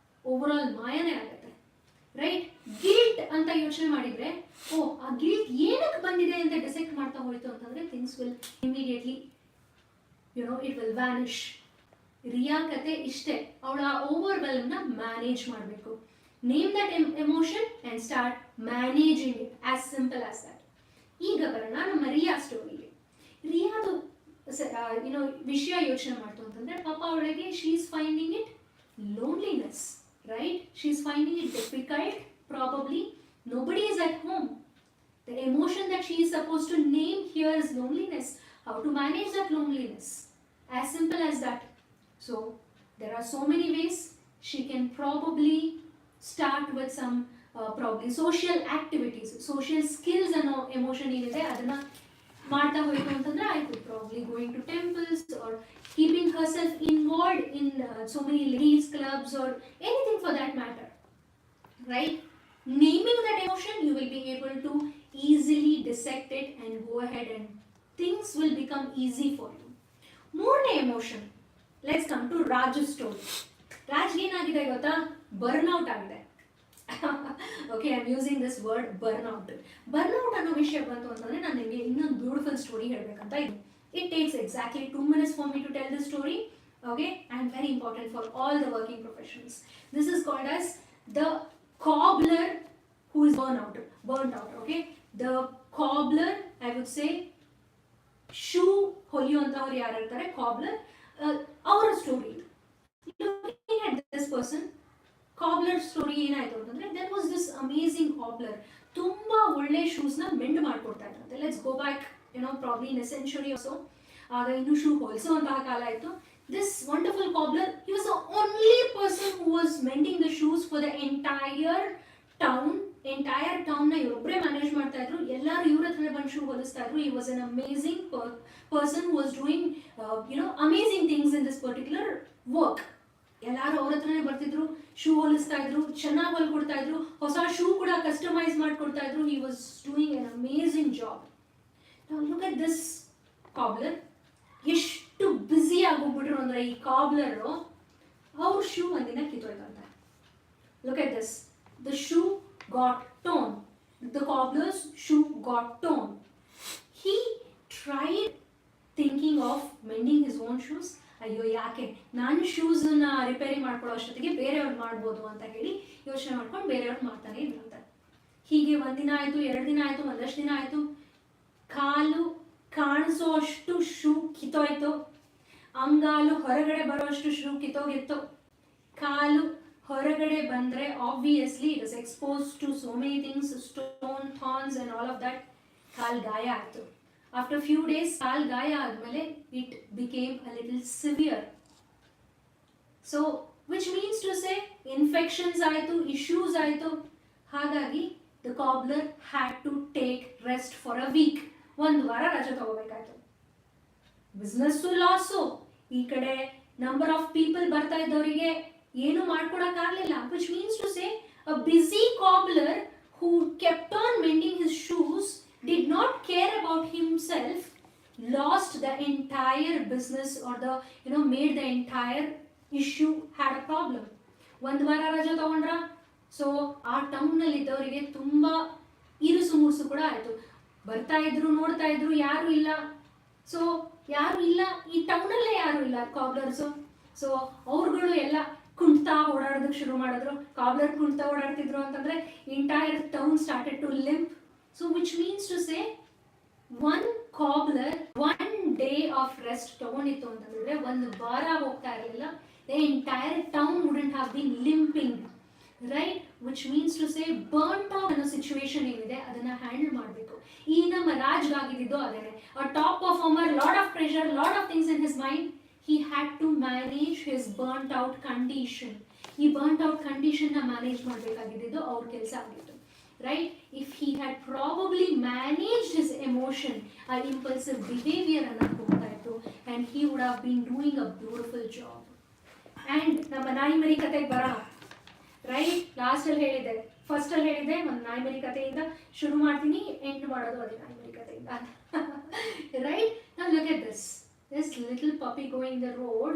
ಓವರ್ ಆಲ್ ಮಾಯನೇ ಆಗುತ್ತೆ. ರೈಟ್? ಗಿಲ್ಟ್ ಅಂತ ಯೋಚನೆ ಮಾಡಿದ್ರೆ, ಓ ಆ ಗಿಲ್ಟ್ ಏನಕ್ಕೆ ಬಂದಿದೆ ಅಂತ ಡಿಸೆಕ್ಟ್ ಮಾಡ್ತಾ ಹೋಯ್ತು ಅಂತಂದ್ರೆ things will immediately, you know, it will vanish. Riya ಕತೆ ಇಷ್ಟೇ, ಅವಳ ಓವರ್ವೆಲ್ಮ್ನ ಮ್ಯಾನೇಜ್ ಮಾಡಬೇಕು. Name that emotion and start managing it, as simple as that. ಈಗ ಬರೋಣ ನಮ್ಮ ರಿಯಾ ಸ್ಟೋರಿಗೆ. ರಿಯಾದು ವಿಷಯ ಯೋಚನೆ ಮಾಡ್ತು ಅಂತಂದ್ರೆ, ಪಾಪ ಅವಳಿಗೆ she is finding it loneliness, right? She's finding it difficult, probably. Nobody is at home. The emotion that she is supposed to name here is loneliness. How to manage that loneliness? As simple as that. So, there are so many ways. She can probably start with some probably social activities, social skills and emotion ಏನಿದೆ ಅದನ್ನ ಮಾಡ್ತಾ ಹೋಯ್ತು ಅಂತಂದ್ರೆ, I could probably going to temples or keeping herself involved in so many ladies clubs or anything for that matter. Right? Naming that emotion, you will be able to easily dissect it and go ahead and things will become easy for you. ಮೂರನೇ emotion, let's come to Raju story. Raj ಏನಾಗಿದೆ ಗೊತ್ತಾ? Burnout ಆಗಿದೆ. Okay, I am using this word burnout. Burnout ಅನ್ನೋ ವಿಷಯ ಬಂತು ಅಂತಂದ್ರೆ ನಾನು ನಿಮಗೆ ಇನ್ನೊಂದು ಬ್ಯೂಟಿಫುಲ್ ಸ್ಟೋರಿ ಹೇಳ್ಬೇಕಂತ ಇದೆ. It takes exactly 2 minutes for me to tell this story, okay, and very important for all the working professionals. This is called as the cobbler who is burnt out, okay. The cobbler, I would say, shoe ಹೊಲಿಯುವಂತವರು ಯಾರು ಇರ್ತಾರೆ, cobbler, ಅವರ story. Looking at this person, cobbler story ಏನಾಯ್ತು ಅಂತಂದ್ರೆ, there was this amazing cobbler, ತುಂಬಾ ಒಳ್ಳೆ shoes ನ mend ಮಾಡ್ಕೊಡ್ತಾ ಇದ್ರಂತೆ. Let's go back, probably in a century or so. ಆಗ ಇನ್ನು ಶೂ ಹೊಲಿಸುವಂತಹ ಕಾಲ ಆಯಿತು. This wonderful cobbler, he was the only person who was mending the shoes for the entire town. ನ ಇವರೊಬ್ಬರೇ manage ಮಾಡ್ತಾ ಇದ್ರು. ಎಲ್ಲರೂ ಇವ್ರ ಹತ್ರ ಬಂದು ಶೂ ಹೊಲಿಸ್ತಾ ಇದ್ರು. He was an amazing person who was doing amazing things in this particular work. ಎಲ್ಲರೂ ಅವ್ರ ಹತ್ರನೇ ಬರ್ತಿದ್ರು, ಶೂ ಹೊಲಿಸ್ತಾ ಇದ್ರು, ಚೆನ್ನಾಗಿ ಹೊಲ್ಕೊಡ್ತಾ ಇದ್ರು, ಹೊಸ ಶೂ ಕೂಡ ಕಸ್ಟಮೈಸ್ ಮಾಡ್ಕೊಡ್ತಾ ಇದ್ರು. He was doing an amazing job. Look at this cobbler. ಎಷ್ಟು ಬ್ಯುಸಿ ಆಗೋಗ್ಬಿಟ್ರು ಅಂದ್ರೆ ಈ ಕಾಬ್ಲರು, ಅವ್ರ ಶೂ ಒಂದಿನ ಕಿತ್ತೋಯ್ತಂತೆ. Look at this, the shoe got torn, the cobbler's shoe got torn. He tried thinking of mending his own shoes. ಅಯ್ಯೋ ಯಾಕೆ ನಾನು ಶೂಸನ್ನ ರಿಪೇರಿ ಮಾಡ್ಕೊಳ್ಳೋ ಅಷ್ಟೊತ್ತಿಗೆ ಬೇರೆಯವ್ರು ಮಾಡ್ಬೋದು ಅಂತ ಹೇಳಿ ಯೋಚನೆ ಮಾಡ್ಕೊಂಡು ಬೇರೆಯವ್ರು ಮಾಡ್ತಾನೆ ಇದ್ರಂತೆ. ಹೀಗೆ ಒಂದಿನ ಆಯಿತು, 2 ದಿನ ಆಯಿತು, ಒಂದಷ್ಟು ದಿನ ಆಯಿತು. ಕಾಲು ಕಾಣಿಸೋ ಅಷ್ಟು ಶೂ ಕಿತ್ತೋಯ್ತು, ಅಂಗಾಲು ಹೊರಗಡೆ ಬರೋಷ್ಟು ಶೂ ಕಿತ್ತೋಗಿತ್ತು. ಕಾಲು ಹೊರಗಡೆ ಬಂದರೆ obviously it is expose to so many things, stone, thorns and all of that. ಕಾಲು ಗಾಯ ಆಯಿತು. After few days, ಕಾಲು ಗಾಯ ಆದಮೇಲೆ it became a little severe. So, which means to say, infections ಆಯಿತು, issues ಆಯಿತು. ಹಾಗಾಗಿ the cobbler had to take rest for a week. 1 ವಾರ ರಜೆ ತಗೋಬೇಕಾಯ್ತು. ಬಿಸ್ನೆಸ್ಸು ಲಾಸು, ಈ ಕಡೆ ನಂಬರ್ ಆಫ್ ಪೀಪಲ್ ಬರ್ತಾ ಇದ್ದವರಿಗೆ ಏನು ಮಾಡ್ಕೊಡಕ್ಕಾಗಲಿಲ್ಲ. which means to say, a busy cobbler who kept on mending his shoes, did not care about himself, lost the entire business, or made the entire issue had a problem. 1 ವಾರ ರಜೆ ತಗೊಂಡ್ರ. So ಆ ಟೌನಲ್ಲಿ ಇದ್ದವರಿಗೆ ತುಂಬ ಇರುಸು ಮುರುಸು ಕೂಡ ಆಯಿತು. ಬರ್ತಾ ಇದ್ರು, ನೋಡ್ತಾ ಇದ್ರು, ಯಾರು ಇಲ್ಲ. ಸೊ ಯಾರು ಇಲ್ಲ, ಈ ಟೌನಲ್ಲೇ ಯಾರು ಇಲ್ಲ ಕಾಬ್ಲರ್ಸು. ಸೊ ಅವ್ರುಗಳು ಎಲ್ಲ ಕುಂಟ್ತಾ ಓಡಾಡೋದಕ್ಕೆ ಶುರು ಮಾಡಿದ್ರು. ಕಾಬ್ಲರ್ ಕುಂಟ್ತಾ ಓಡಾಡ್ತಿದ್ರು ಅಂತಂದರೆ entire town started to limp. So which means to say, one cobbler, 1 day of rest ತಗೊಂಡಿತ್ತು ಅಂತಂದ್ರೆ 1 ವಾರ ಹೋಗ್ತಾ ಇರಲಿಲ್ಲ. The entire town wouldn't have been limping, right? Which means to say, burnt out ಅನ್ನೋ ಸಿಚುವೇಶನ್ ಏನಿದೆ ಅದನ್ನ ಹ್ಯಾಂಡಲ್ ಮಾಡಬೇಕು. ಈ ನಮ್ಮ ರಾಜ್ ಆಗಿದ್ದು ಅದೇನೆ. A top performer, lot of pressure, lot of things in his mind. He had to manage his burnt out condition. ಈ burnt out condition ನ ಮ್ಯಾನೇಜ್ ಮಾಡಬೇಕಾಗಿದ್ದು ಅವ್ರ ಕೆಲಸ ಆಗಿತ್ತು. Right? If he had probably managed his emotion, or impulsive behavior, and he would have been doing a beautiful job. And ನಮ್ಮ ನಾಯಿ ಮರಿ ಕತೆಗೆ ಬರೋಣ. ರೈಟ್, ಲಾಸ್ಟಲ್ಲಿ ಹೇಳಿದ್ದೆ, ಫಸ್ಟಲ್ಲಿ ಹೇಳಿದ್ದೆ ಒಂದು ನಾಯಿ ಮರಿ ಕತೆಯಿಂದ ಶುರು ಮಾಡ್ತೀನಿ, ಎಂಡ್ ಮಾಡೋದು ಅದೇ ನಾಯಿ ಮರಿ ಕತೆಯಿಂದ. Right, now look at this little puppy going the road,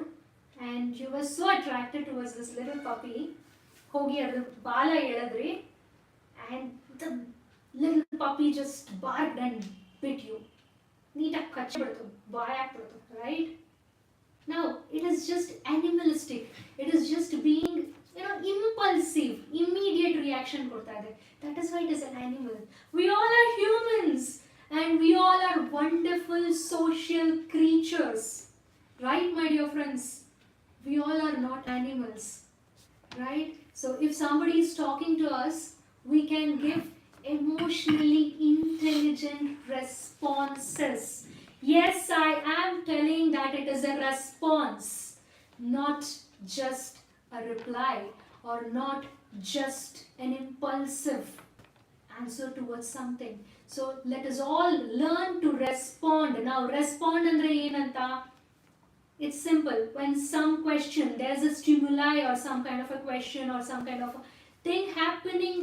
and you were so attracted towards this little puppy. ಹೋಗಿ ಅದ್ರ ಬಾಲ ಎಳೆದ್ರಿ, and the little puppy just barked and bit you. ನೀಟಾಗಿ ಕಚ್ಚಿಬಿಡ್ತು, ಬಾಯಾಕ್ಬಿಡ್ತು. Right, now it is just animalistic. It is just being impulsive, immediate reaction ಕೊಡ್ತಾ ಇದೆ. That is why it is an animal. We all are humans, and we all are wonderful social creatures. Right, my dear friends? We all are not animals. Right? So if somebody is talking to us, we can give emotionally intelligent responses. Yes, I am telling that it is a response, not just a reply, or not just an impulsive answer towards something. So let us all learn to respond. Now respond andre enanta? It's simple. When some question, there's a stimuli or some kind of a question or some kind of a thing happening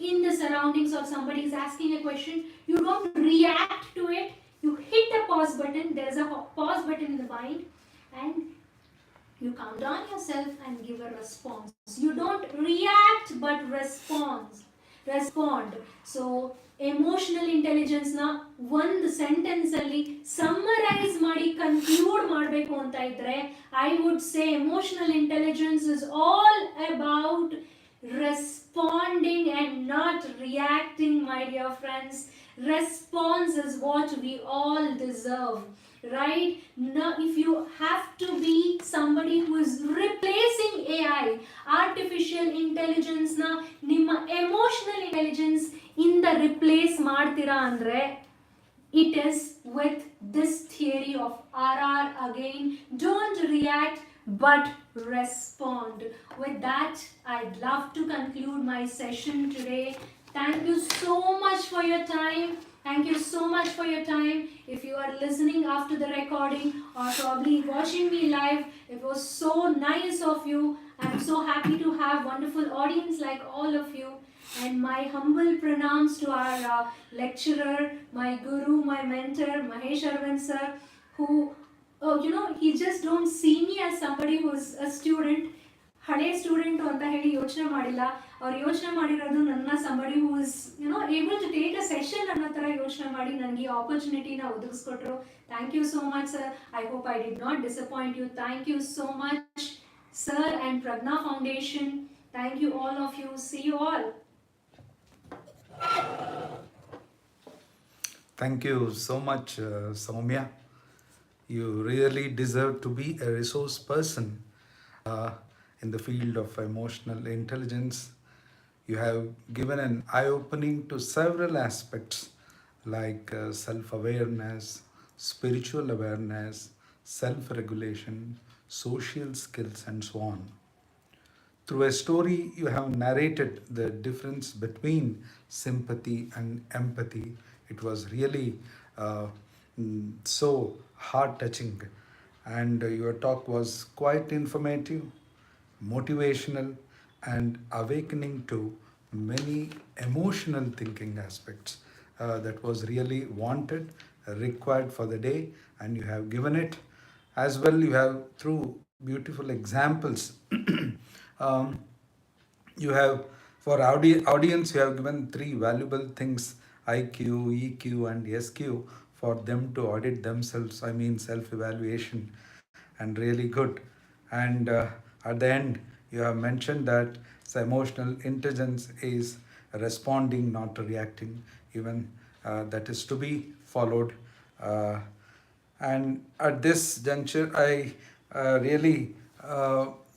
in the surroundings, or somebody is asking a question, you don't react to it. You hit the pause button. There's a pause button in the mind, and you calm down yourself and give a response. You don't react but respond. So emotional intelligence na ಒಂದು sentence ಅಲ್ಲಿ summarise ಮಾಡಿ conclude ಮಾಡಬೇಕು ಅಂತ ಇದ್ರೆ, I would say emotional intelligence is all about responding and not reacting, my dear friends. Response is what we all deserve, right? Now if you have to be somebody who is replacing AI, artificial intelligence na nimma emotional intelligence inda replace ಮಾಡ್ತೀರಾ ಅಂದ್ರೆ, it is with this theory of RR again. Don't react but respond. With that, I'd love to conclude my session today. Thank you so so much for your time. Thank you so much for your time. If you are listening after the recording or probably watching me live, it was so nice of you. I'm so happy to have wonderful audience like all of you. And my humble pranams to our lecturer, my guru, my mentor, Mahesh Arvind sir, who, he just don't see me as somebody who's a student. ಹಳೆ student ಅಂತ ಹೇಳಿ ಯೋಚನೆ ಮಾಡಿಲ್ಲ. ಅವ್ರು ಯೋಚನೆ ಮಾಡಿರೋದು ನನ್ನ somebody who is able to take a session ಅನ್ನೋ ಥರ ಯೋಚನೆ ಮಾಡಿ ನನಗೆ ಈ ಆಪರ್ಚುನಿಟಿನ ಒದಗಿಸ್ಕೊಟ್ರು. Thank you so much sir. I hope I did not disappoint you. Thank you so much sir and Prajna foundation. Thank you all of you. See you all. Thank you so much, Sowmya. You really deserve to be a resource person in the field of emotional intelligence. You have given an eye-opening to several aspects like self-awareness, spiritual awareness, self-regulation, social skills, and so on. Through a story, you have narrated the difference between sympathy and empathy. It was really so heart-touching, and your talk was quite informative, motivational, and awakening to many emotional thinking aspects that was really wanted, required for the day, and you have given it. As well, you have, through beautiful examples, um, you have, for audience, you have given 3 valuable things: IQ, EQ, and SQ, for them to audit themselves. I mean, self-evaluation, and really good. And at the end, you have mentioned that emotional intelligence is responding, not reacting. Even that is to be followed. Uh, and at this juncture, I really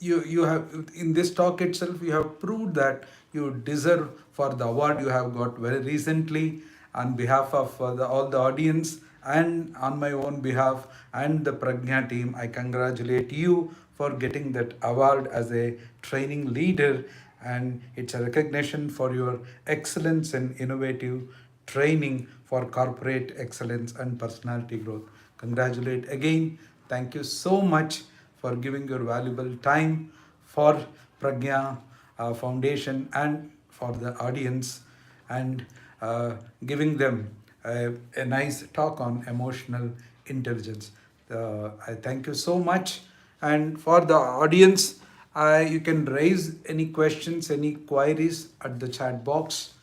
you have, in this talk itself, you have proved that you deserve for the award you have got very recently. On behalf of all the audience and on my own behalf and the Prajna team, I congratulate you for getting that award as a training leader, and it's a recognition for your excellence in innovative training for corporate excellence and personality growth. Congratulate again. Thank you so much for giving your valuable time for Prajna Foundation and for the audience, and giving them a nice talk on emotional intelligence. I thank you so much. And for the audience, you can raise any questions, any queries at the chat box.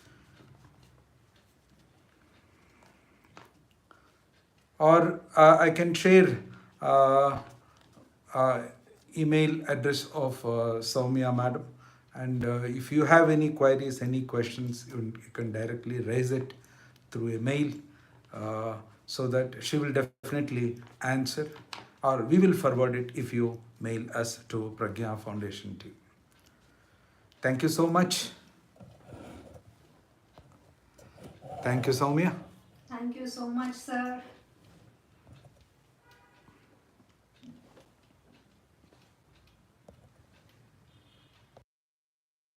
Or I can share email address of Sowmya madam, and if you have any queries, any questions, you can directly raise it through a mail, so that she will definitely answer, or we will forward it if you mail us to Prajna Foundation team. Thank you so much. Thank you, Sowmya. Thank you so much, sir.